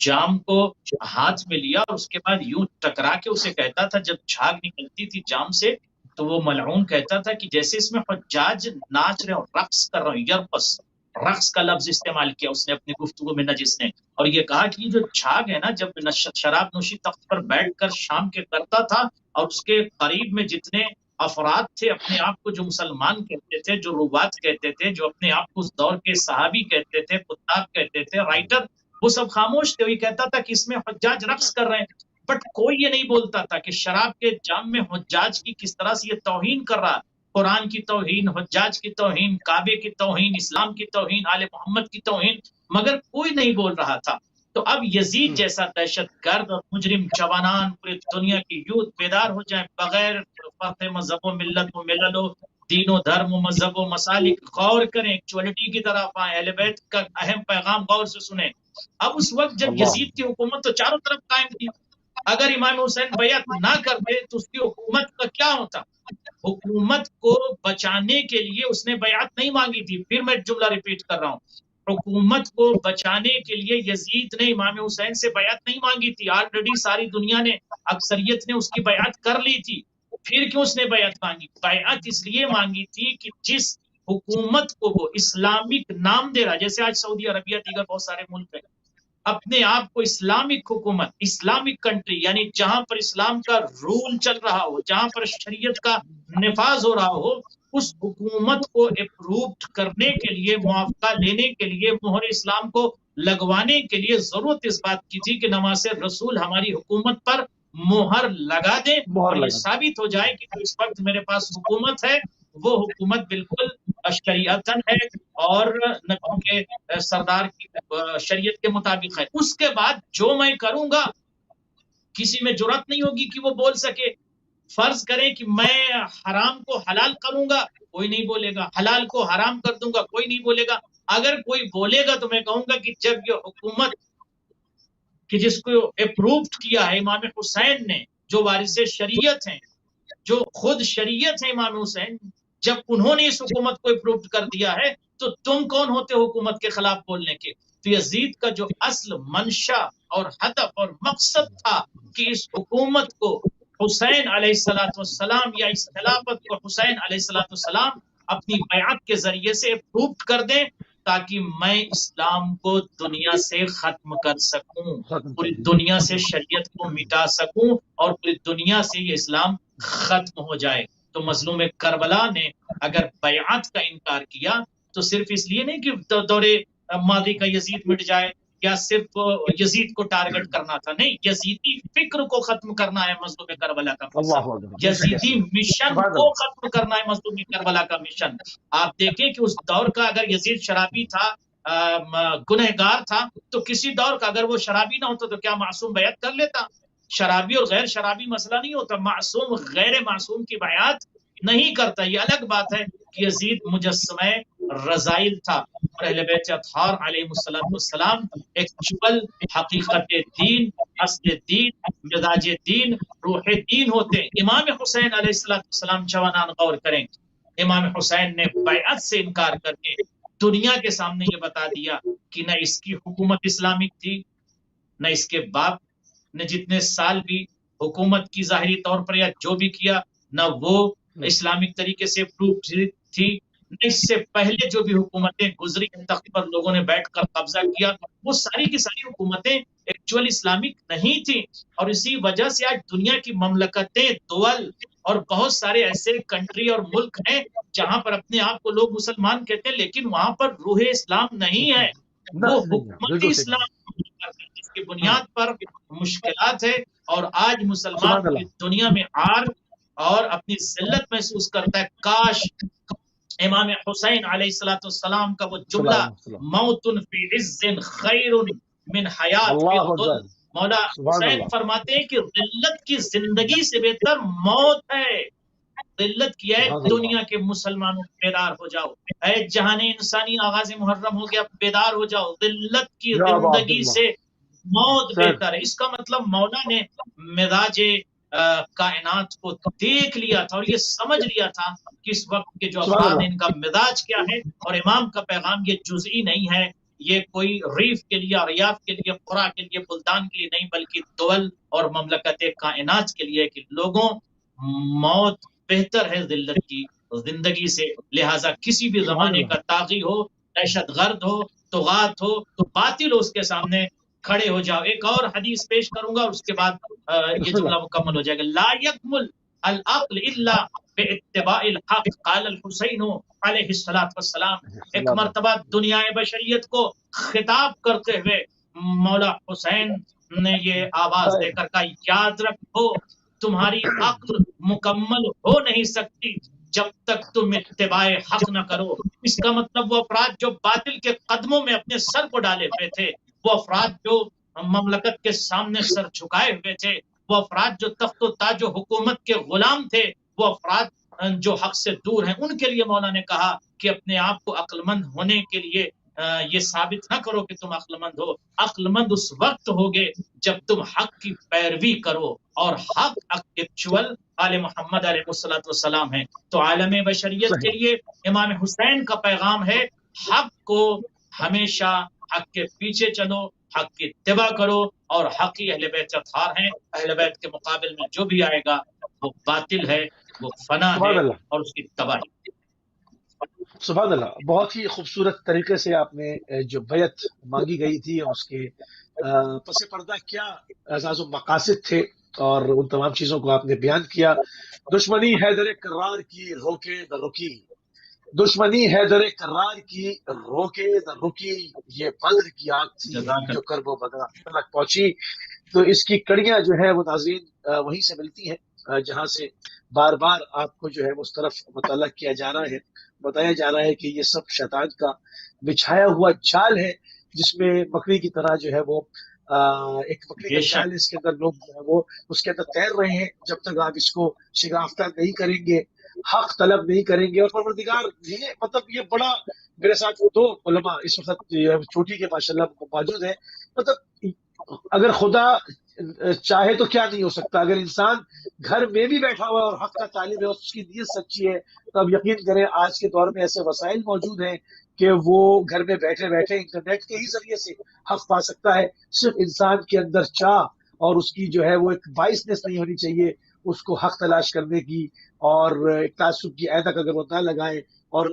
جام کو ہاتھ میں لیا اور اس کے بعد یوں ٹکرا کے اسے کہتا تھا، جب جھاگ نکلتی تھی جام سے تو وہ ملعون کہتا تھا کہ جیسے اس میں حجاج ناچ رہے اور رقص کر رہے ہیں، یرقص. رقص کا لفظ استعمال کیا اس نے اپنی گفتگو میں نجس نے، اور یہ کہا کہ یہ جو چھاگ ہے نا، جب شراب نوشی تخت پر بیٹھ کر شام کے کرتا تھا اور اس کے قریب میں جتنے افراد تھے اپنے آپ کو جو مسلمان کہتے تھے، جو روات کہتے تھے، جو اپنے آپ کو اس دور کے صحابی کہتے تھے، کتاب کہتے تھے، رائٹر، وہ سب خاموش تھے. وہی کہتا تھا کہ اس میں حجاج رقص کر رہے ہیں، بٹ کوئی یہ نہیں بولتا تھا کہ شراب کے جام میں حجاج کی کس طرح سے یہ توہین کر رہا، قرآن کی توہین، حجاج کی توہین، کعبے کی توہین، اسلام کی توہین، آل محمد کی توہین، مگر کوئی نہیں بول رہا تھا. تو اب یزید جیسا دہشت گرد اور مجرم جوانان پوری دنیا کی یوتھ بیدار ہو جائیں، بغیر فرق مذہب و ملت و ملل و دین و دھرم و مذہب و مسالک، غور کریں، ایکچولیٹی کی طرف آئیں، اہل بیت کا اہم پیغام غور سے سنیں. اب اس وقت جب یزید کی حکومت تو چاروں طرف قائم تھی، اگر امام حسین بیعت نہ کرتے تو اس کی حکومت کا کیا ہوتا؟ حکومت کو بچانے کے لیے اس نے بیعت نہیں مانگی تھی. پھر میں جملہ ریپیٹ کر رہا ہوں، حکومت کو بچانے کے لیے یزید نے امام حسین سے بیعت نہیں مانگی تھی. آلریڈی ساری دنیا نے، اکثریت نے اس کی بیعت کر لی تھی. پھر کیوں اس نے بیعت مانگی؟ بیعت اس لیے مانگی تھی کہ جس حکومت کو وہ اسلامک نام دے رہا، جیسے آج سعودی عربیہ دیگر بہت سارے ملک ہیں، اپنے آپ کو اسلامک حکومت، اسلامک کنٹری، یعنی جہاں پر اسلام کا رول چل رہا ہو، جہاں پر شریعت کا نفاذ ہو رہا ہو، اس حکومت کو اپرووڈ کرنے کے لیے، موافقہ لینے کے لیے، مہر اسلام کو لگوانے کے لیے ضرورت اس بات کی تھی کہ نواسر رسول ہماری حکومت پر مہر لگا دیں اور یہ ثابت ہو جائے کہ اس وقت میرے پاس حکومت ہے، وہ حکومت بالکل شریعتن ہے اور نبیوں کے سردار کی شریعت کے مطابق ہے. اس کے بعد جو میں کروں گا کسی میں جرات نہیں ہوگی کہ وہ بول سکے. فرض کریں کہ میں حرام کو حلال کروں گا، کوئی نہیں بولے گا، حلال کو حرام کر دوں گا، کوئی نہیں بولے گا. اگر کوئی بولے گا تو میں کہوں گا کہ جب یہ حکومت کہ جس کو اپرووڈ کیا ہے امام حسین نے، جو وارث شریعت ہیں، جو خود شریعت ہے امام حسین، جب انہوں نے اس حکومت کو اپرووڈ کر دیا ہے تو تم کون ہوتے حکومت کے خلاف بولنے کے؟ تو یزید کا جو اصل منشا اور ہدف اور مقصد تھا کہ اس حکومت کو حسین علیہ السلام یا اس خلافت کو حسین علیہ السلام اپنی بیعت کے ذریعے سے اپرووڈ کر دیں تاکہ میں اسلام کو دنیا سے ختم کر سکوں، پوری دنیا سے شریعت کو مٹا سکوں اور پوری دنیا سے یہ اسلام ختم ہو جائے. تو مظلوم کربلا نے اگر بیعت کا انکار کیا تو صرف اس لیے نہیں کہ دور ماضی کا یزید مٹ جائے یا صرف یزید کو ٹارگٹ کرنا تھا، نہیں، یزیدی فکر کو ختم کرنا ہے مظلوم کربلا کا مقصد، یزیدی مشن کو ختم کرنا ہے مظلوم کربلا کا مشن. آپ دیکھیں کہ اس دور کا اگر یزید شرابی تھا، گنہگار تھا، تو کسی دور کا اگر وہ شرابی نہ ہوتا تو کیا معصوم بیعت کر لیتا؟ شرابی اور غیر شرابی مسئلہ نہیں ہوتا، معصوم غیر معصوم کی بیعت نہیں کرتا. یہ الگ بات ہے کہ یزید مجسمہ رذائل تھا اور اہل بیت اطہار علیہ السلام ایکچوئل حقیقت دین، اصل دین، مزاج دین، روح دین ہوتے ہیں. امام حسین علیہ السلام جوانان غور کریں، امام حسین نے بیعت سے انکار کر کے دنیا کے سامنے یہ بتا دیا کہ نہ اس کی حکومت اسلامک تھی، نہ اس کے باپ نے جتنے سال بھی حکومت کی ظاہری طور پر یا جو بھی کیا، نہ وہ اسلامک طریقے سے پروف تھی، نہ اس سے پہلے جو بھی حکومتیں گزری تخت پر لوگوں نے بیٹھ کر قبضہ کیا، وہ ساری کی ساری حکومتیں ایکچوئل اسلامک نہیں تھی. اور اسی وجہ سے آج دنیا کی مملکتیں، دول اور بہت سارے ایسے کنٹری اور ملک ہیں جہاں پر اپنے آپ کو لوگ مسلمان کہتے ہیں لیکن وہاں پر روح اسلام نہیں ہے، وہ حکومت اسلام جس کی بنیاد پر مشکلات ہے. اور آج مسلمان دنیا میں عار اور اپنی ذلت محسوس کرتا ہے. کاش امام حسین علیہ السلام کا وہ جملہ موت فی عز خیر من حیات فی الظلم، مولا حسین فرماتے ہیں کہ ذلت کی زندگی سے بہتر موت ہے. ذلت کی ہے دنیا کے مسلمانوں بیدار ہو جاؤ، اے جہان انسانی آغاز محرم ہو گیا، بیدار ہو جاؤ. ذلت کی زندگی سے موت بہتر ہے. اس کا مطلب مولا نے مزاج کائنات کو دیکھ لیا تھا اور یہ سمجھ لیا تھا کہ اس وقت کے جو افراد ہیں ان کا مزاج کیا ہے. اور امام کا پیغام یہ جزئی نہیں ہے، یہ کوئی ریف کے لیے، ریاف کے لیے، قرا کے لیے، بلدان کے لیے نہیں، بلکہ دول اور مملکت کائنات کے لیے کہ لوگوں موت بہتر ہے ذلت کی زندگی سے. لہٰذا کسی بھی زمانے کا طاغی ہو، دہشت گرد ہو، طغات ہو، باطل ہو، اس کے سامنے کھڑے ہو جاؤ. ایک اور حدیث پیش کروں گا اور اس کے بعد یہ
بسم
جملہ
اللہ.
مکمل ہو جائے گا. لا یکمل العقل الا باتباع الحق قال الحسین علیہ السلام. ایک مرتبہ دنیا بشریت کو خطاب کرتے ہوئے مولا حسین نے یہ آواز دے کر کہا یاد رکھو تمہاری عقل مکمل ہو نہیں سکتی جب تک تم اتباع حق نہ کرو. اس کا مطلب وہ افراد جو باطل کے قدموں میں اپنے سر کو ڈالے ہوئے تھے، وہ افراد جو مملکت کے سامنے سر جھکائے ہوئے تھے، وہ افراد جو تخت و تاج و حکومت کے غلام تھے، وہ افراد جو حق سے دور ہیں، ان کے لیے مولا نے کہا کہ اپنے آپ کو عقل مند ہونے کے لیے یہ ثابت نہ کرو کہ تم عقل مند ہو. عقل مند اس وقت ہوگے جب تم حق کی پیروی کرو، اور حق ایکچوئل آل محمد علیہ السلام ہے. تو عالم بشریت کے لیے امام حسین کا پیغام ہے حق کو ہمیشہ حق کے پیچھے چلو، حق کی اتباع کرو، اور حقی اہل بیت اطہار ہیں. اہل بیت کے مقابل میں جو بھی آئے گا وہ باطل ہے، وہ فنا ہے
سبحان اللہ.
اور اس کی تباہی.
سبحان اللہ. بہت ہی خوبصورت طریقے سے آپ نے جو بیعت مانگی گئی تھی اور اس کے پس پردہ کیا اعزاز و مقاصد تھے اور ان تمام چیزوں کو آپ نے بیان کیا. دشمنی حیدر کرار کی روکے نہ رکی، دشمنی حیدر کرار کی روکے نہ رکی، یہ بدر کی آگ تھی جو کرب و بدر تک پہنچی. تو اس کی کڑیاں جو ہے وہ ناظرین وہیں سے ملتی ہیں جہاں سے بار بار آپ کو جو ہے اس طرف مطلع کیا جا رہا ہے، بتایا جا رہا ہے کہ یہ سب شیطان کا بچھایا ہوا جال ہے جس میں مکڑی کی طرح جو ہے وہ ایک مکڑی کا جال، اس کے اندر لوگ جو ہے وہ اس کے اندر تیر رہے ہیں. جب تک آپ اس کو شگافتہ نہیں کریں گے، حق طلب نہیں کریں گے. اور پروردگار یہ مطلب یہ بڑا، میرے ساتھ دو علماء اس وقت چوٹی کے ماشاءاللہ موجود ہیں. مطلب اگر خدا چاہے تو کیا نہیں ہو سکتا. اگر انسان گھر میں بھی بیٹھا ہوا ہے اور حق کا طالب ہے، اس کی نیت سچی ہے، تو اب یقین کریں آج کے دور میں ایسے وسائل موجود ہیں کہ وہ گھر میں بیٹھے بیٹھے انٹرنیٹ کے ہی ذریعے سے حق پا سکتا ہے. صرف انسان کے اندر چاہ اور اس کی جو ہے وہ ایک باعثنس نہیں ہونی چاہیے اس کو حق تلاش کرنے کی، اور ایک تعصب کی عینک اگر وہ نہ لگائے اور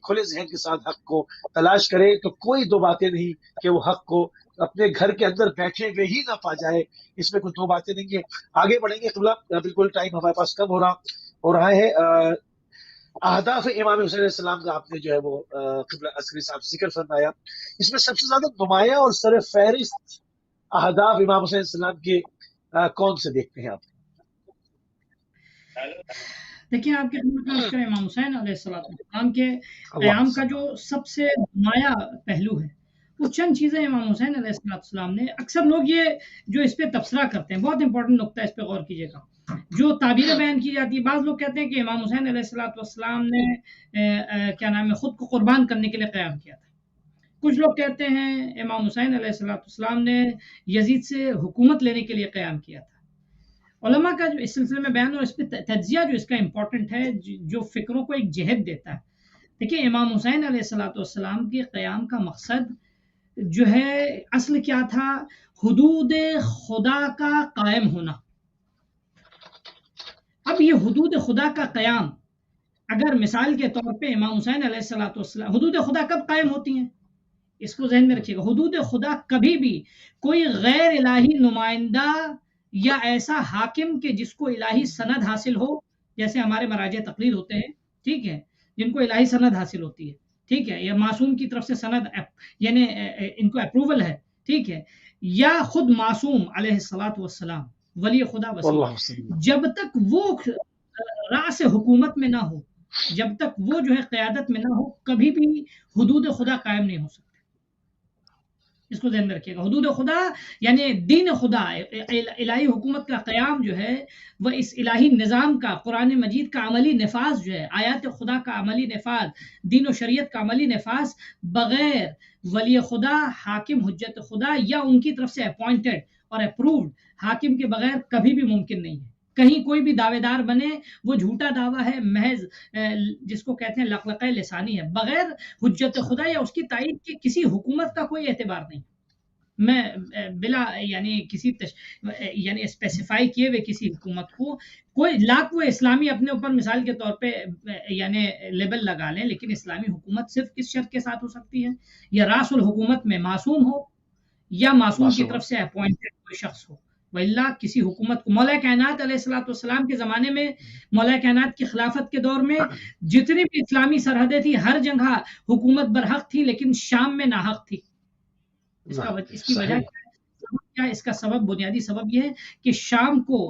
کھلے ذہن کے ساتھ حق کو تلاش کرے، تو کوئی دو باتیں نہیں کہ وہ حق کو اپنے گھر کے اندر بیٹھے ہوئے ہی نہ پا جائے. اس میں کوئی دو باتیں نہیں ہیں. آگے بڑھیں گے قبلہ، بالکل ٹائم ہمارے پاس کم ہو رہا ہے. اہداف امام حسین علیہ السلام کا آپ نے جو ہے وہ قبلہ عسکری صاحب ذکر فرمایا. اس میں سب سے زیادہ نمایاں اور سر فہرست اہداف امام حسین علیہ السلام کے کون سے دیکھتے ہیں آپ؟
دیکھیں، آپ کے امام حسین علیہ السلام کے قیام کا جو سب سے نمایاں پہلو ہے وہ چند چیزیں امام حسین علیہ السلام نے، اکثر لوگ یہ جو اس پہ تبصرہ کرتے ہیں، بہت امپورٹنٹ نقطہ ہے، اس پہ غور کیجیے گا. جو تعبیریں بیان کی جاتی ہے، بعض لوگ کہتے ہیں کہ امام حسین علیہ السلام نے کیا نام ہے خود کو قربان کرنے کے لیے قیام کیا تھا. کچھ لوگ کہتے ہیں امام حسین علیہ السلام نے یزید سے حکومت لینے کے لیے قیام کیا تھا. علماء کا جو اس سلسلے میں بیان اور اس پہ تجزیہ جو اس کا امپورٹنٹ ہے، جو فکروں کو ایک جہت دیتا ہے. دیکھیں، امام حسین علیہ السلام کے قیام کا مقصد جو ہے اصل کیا تھا؟ حدود خدا کا قائم ہونا. اب یہ حدود خدا کا قیام، اگر مثال کے طور پہ امام حسین علیہ السلام، حدود خدا کب قائم ہوتی ہیں اس کو ذہن میں رکھیے گا. حدود خدا کبھی بھی کوئی غیر الہی نمائندہ یا ایسا حاکم کہ جس کو الہی سند حاصل ہو، جیسے ہمارے مراجع تقلید ہوتے ہیں، ٹھیک ہے، جن کو الہی سند حاصل ہوتی ہے، ٹھیک ہے، یا معصوم کی طرف سے سند یعنی ان کو اپروول ہے، ٹھیک ہے، یا خود معصوم علیہ السلام ولی خدا وسیع، جب تک وہ راس حکومت میں نہ ہو، جب تک وہ جو ہے قیادت میں نہ ہو، کبھی بھی حدود خدا قائم نہیں ہو سکتے. اس کو ذہن میں رکھیے گا. حدود خدا یعنی دین خدا، الہی حکومت کا قیام جو ہے وہ اس الہی نظام کا، قرآن مجید کا عملی نفاذ جو ہے، آیات خدا کا عملی نفاذ، دین و شریعت کا عملی نفاذ بغیر ولی خدا، حاکم حجت خدا یا ان کی طرف سے اپوائنٹڈ اور اپرووڈ حاکم کے بغیر کبھی بھی ممکن نہیں ہے. کہیں کوئی بھی دعوے دار بنے، وہ جھوٹا دعویٰ ہے، محض جس کو کہتے ہیں لقلقہ لسانی ہے، بغیر حجت خدا یا اس کی تائید کی کسی حکومت کا کوئی اعتبار نہیں. میں بلا یعنی کسی یعنی اسپیسیفائی کیے ہوئے کسی حکومت کو کوئی لاکھ وہ اسلامی اپنے اوپر مثال کے طور پہ یعنی لیبل لگا لیں، لیکن اسلامی حکومت صرف کس شرط کے ساتھ ہو سکتی ہے؟ یا راس الحکومت میں معصوم ہو یا معصوم کی طرف سے اپوائنٹڈ کوئی شخص ہو، وإلا کسی حکومت کو مولا کائنات علیہ الصلوۃ والسلام کے زمانے میں، مولا کائنات کی خلافت کے دور میں جتنی بھی اسلامی سرحدیں تھی ہر جگہ حکومت برحق تھی، لیکن شام میں ناحق تھی۔ اس کی وجہ کیا؟ اس کا سبب، بنیادی سبب یہ ہے کہ شام کو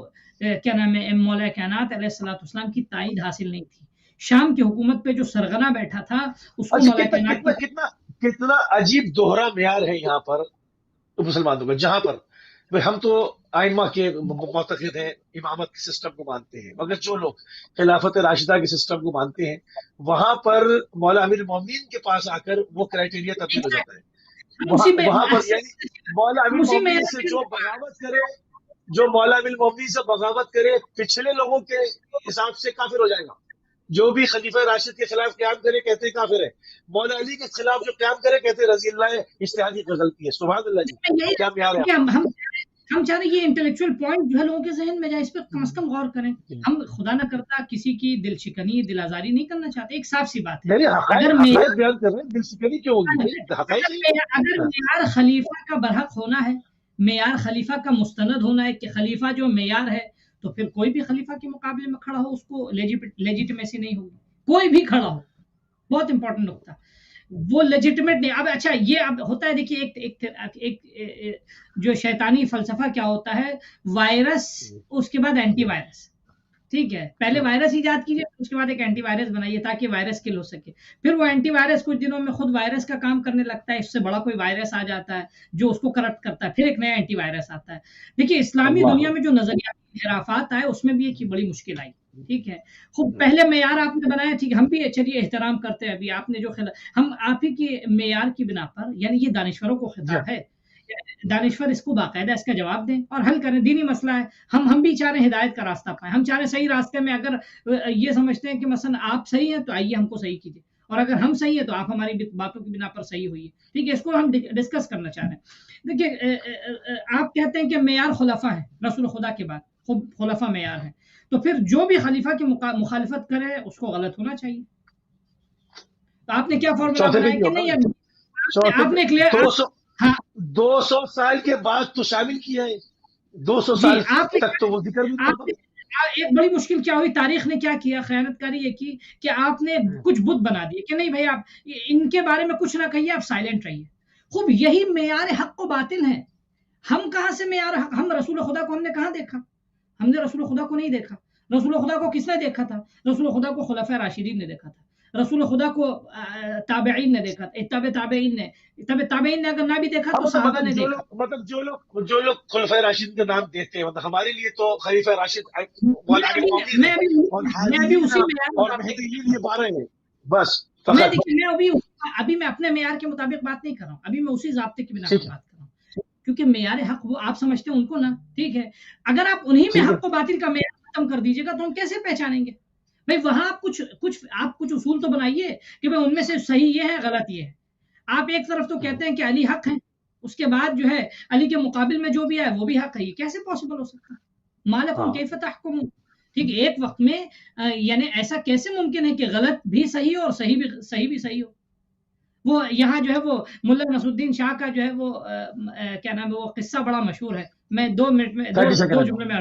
کیا نام ہے مولا کائنات علیہ الصلوۃ والسلام کی تائید حاصل نہیں تھی۔ شام کی حکومت پہ جو سرغنہ بیٹھا تھا اس کو مولا کائنات
کتنا عجیب دوہرا معیار ہے یہاں پر مسلمانوں کا، جہاں پر ہم تو آئمہ کے معتقد ہیں، امامت کے سسٹم کو مانتے ہیں، مگر جو لوگ خلافت راشدہ کے سسٹم کو مانتے ہیں وہاں پر مولا امیر المومنین کے پاس آ کر وہ کرائٹیریا تبدیل ہو جاتا ہے۔ وہاں پر یعنی مولا امیر المومنین سے جو بغاوت کرے، جو مولا امیر المومنین سے بغاوت کرے پچھلے لوگوں کے حساب سے کافر ہو جائے گا، جو بھی خلیفہ راشد کے خلاف قیام کرے کہتے ہیں کافر ہے، مولا علی کے خلاف جو قیام کرے کہتے ہیں رضی اللہ اجتہادی غلطی ہے۔ سبحان اللہ جی، کیا معیار ہے؟
ہم چاہ رہے ہیں یہ انٹلیکچوئل پوائنٹ جو ہے لوگوں کے ذہن میں جائے، اس پہ کم از کم غور کریں۔ ہم خدا نہ کرتا کسی کی دل شکنی، دل آزاری نہیں کرنا چاہتے، ایک صاف سی بات ہے۔
اگر بیان کر رہے ہیں دل شکنی کیوں ہوگی؟
اگر معیار خلیفہ کا برحق ہونا ہے، معیار خلیفہ کا مستند ہونا ہے کہ خلیفہ جو معیار ہے، تو پھر کوئی بھی خلیفہ کے مقابلے میں کھڑا ہو اس کو لیجیٹمیسی نہیں ہوگی، کوئی بھی کھڑا ہو۔ بہت امپورٹنٹ نقطہ، وہ لیجیٹمیٹ نہیں۔ اب اچھا یہ اب ہوتا ہے، دیکھیے ایک جو شیطانی فلسفہ کیا ہوتا ہے، وائرس اس کے بعد اینٹی وائرس، ٹھیک ہے، پہلے وائرس ایجاد کیجیے، اس کے بعد ایک اینٹی وائرس بنائیے تاکہ وائرس کل ہو سکے، پھر وہ اینٹی وائرس کچھ دنوں میں خود وائرس کا کام کرنے لگتا ہے، اس سے بڑا کوئی وائرس آ جاتا ہے جو اس کو کرپٹ کرتا ہے، پھر ایک نیا اینٹی وائرس آتا ہے۔ دیکھیے اسلامی دنیا میں جو نظریاتی انحرافات آئے اس میں بھی ایک بڑی مشکل آئی، ٹھیک ہے، خوب پہلے معیار آپ نے بنایا، ٹھیک، ہم بھی چلیے احترام کرتے ہیں، ابھی آپ نے جو ہم آپ ہی کے معیار کی بنا پر، یعنی یہ دانشوروں کو خطاب ہے، دانشور اس کو باقاعدہ اس کا جواب دیں اور حل کریں، دینی مسئلہ ہے، ہم بھی چاہ رہے ہیں ہدایت کا راستہ پائیں، ہم چاہ رہے ہیں صحیح راستے میں، اگر یہ سمجھتے ہیں کہ مثلا آپ صحیح ہیں تو آئیے ہم کو صحیح کیجیے، اور اگر ہم صحیح ہیں تو آپ ہماری باتوں کی بنا پر صحیح ہوئیے، ٹھیک ہے، اس کو ہم ڈسکس کرنا چاہ رہے ہیں۔ دیکھیے آپ کہتے ہیں کہ معیار خلفاء ہے، رسول خدا کے بعد خلفاء معیار ہے، تو پھر جو بھی خلیفہ کی مخالفت کرے اس کو غلط ہونا چاہیے۔ تو آپ نے کیا فارمولا بنایا کہ نہیں، آپ نے کلیئر
200 سال کے بعد تو شامل کیا ہے، 200 سال تک تو وہ ذکر بھی۔
ایک بڑی مشکل کیا ہوئی، تاریخ نے کیا کیا، خیانت کاری یہ کی کہ آپ نے کچھ بت بنا دیے کہ نہیں بھائی آپ ان کے بارے میں کچھ نہ کہیے، آپ سائلنٹ رہیے۔ خوب یہی معیار حق و باطل ہے۔ ہم کہاں سے معیار حق، ہم رسول خدا کو ہم نے کہاں دیکھا؟ ہم نے رسول خدا کو نہیں دیکھا۔ رسول خدا کو کس نے دیکھا تھا؟ رسول خدا کو خلفاء راشدین نے دیکھا تھا، رسول خدا کو تابعین نے دیکھا تھا، تابعین نے اگر نہ بھی دیکھا تو صحابہ نے دیکھا۔
مطلب جو لوگ خلفاء راشدین کا نام دیتے ہیں، مطلب ہمارے لیے تو خلیفہ راشد بس۔
ابھی میں اپنے معیار کے مطابق بات نہیں کر رہا ہوں، ابھی میں اسی ضابطے کی بنا پر بات کر رہا ہوں، کیونکہ معیار حق وہ آپ سمجھتے ہیں ان کو نا، ٹھیک ہے، اگر آپ انہی میں حق و باطل کا معیار ختم کر دیجیے گا تو ہم کیسے پہچانیں گے؟ بھائی وہاں آپ کچھ اصول تو بنائیے کہ بھائی ان میں سے صحیح یہ ہے، غلط یہ ہے۔ آپ ایک طرف تو کہتے ہیں کہ علی حق ہے، اس کے بعد جو ہے علی کے مقابل میں جو بھی ہے وہ بھی حق ہے، یہ کیسے پاسبل ہو سکتا ہے؟ مالکم کیف تحکمون، ٹھیک، ایک وقت میں یعنی ایسا کیسے ممکن ہے کہ غلط بھی صحیح ہو اور صحیح بھی صحیح ہو؟ وہ یہاں جو ہے وہ ملا نصر الدین شاہ کا جو ہے وہ کیا نام ہے، وہ قصہ بڑا مشہور ہے، میں 2 منٹ میں 2 جملے میں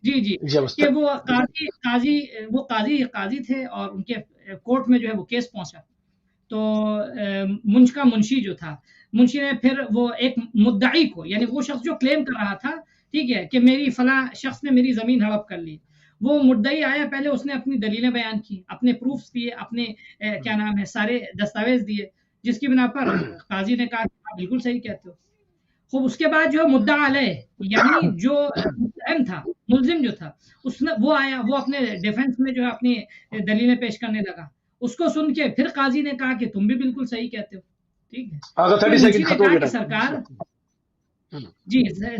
جی کہ وہ قاضی تھے اور ان کے کورٹ میں جو ہے وہ کیس پہنچا، تو منچ کا منشی جو تھا، منشی نے پھر وہ ایک مدعی کو، یعنی وہ شخص جو کلیم کر رہا تھا، ٹھیک ہے، کہ میری فلاں شخص نے میری زمین ہڑپ کر لی، وہ مدعی آیا، پہلے اس نے اپنی دلیلیں بیان کی، اپنے پروفز دیے، اپنے کیا نام ہے سارے دستاویز دیے، جس کی بنا پر قاضی نے کہا کہ آپ بالکل صحیح کہتے ہو۔ خوب اس کے بعد جو مدعا علیہ یعنی جو ملزم جو تھا اس نے وہ آیا، وہ اپنے ڈیفنس میں جو ہے اپنی دلیلیں پیش کرنے لگا، اس کو سن کے پھر قاضی نے کہا کہ تم بھی بالکل صحیح کہتے ہو، ٹھیک ہے،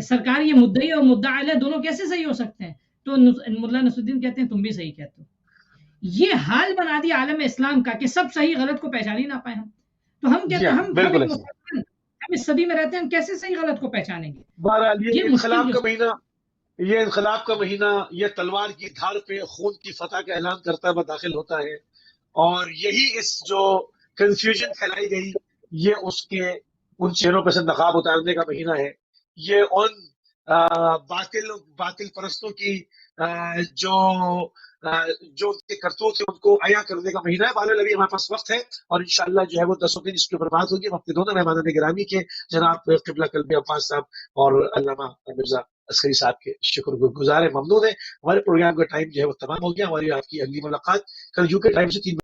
سرکار یہ مدعی اور مدعا علیہ دونوں کیسے صحیح ہو سکتے ہیں؟ تو ملا نصر الدین کہتے ہیں تم بھی صحیح کہتے ہو۔ یہ حال بنا دیا عالم اسلام کا کہ سب صحیح غلط کو پہچان ہی نہ پائے ہم، تو ہم کہتے ہیں ہم 21 صدی میں رہتے ہیں، ہم کیسے صحیح غلط کو پہچانیں گے؟
بہرحال یہ
یہ
انقلاب
مشکل
کا مہینہ، یہ انقلاب کا مہینہ، یہ تلوار کی دھار پہ خون کی فتح کا اعلان کرتا ہوا داخل ہوتا ہے، اور یہی اس جو کنفیوژن پھیلائی گئی، یہ اس کے ان چہروں پہ سے نقاب اتارنے کا مہینہ ہے، یہ ان باطل پرستوں کی جو ان کے کرتوت ہیں ان کو عیا کرنے کا مہینہ ہے۔ بہرحال ابھی ہمارے پاس وقت ہے، اور انشاءاللہ جو ہے وہ 10 دن اس کے اوپر بات ہوگی۔ ہم اپنے دونوں مہمانان گرامی کے جناب قبلہ قلبی عباس صاحب اور علامہ مرزا عسکری صاحب کے شکر گزار ممنون ہے۔ ہمارے پروگرام کا ٹائم جو ہے وہ تمام ہو گیا۔ ہماری آپ کی اگلی ملاقات کل UK ٹائم سے 3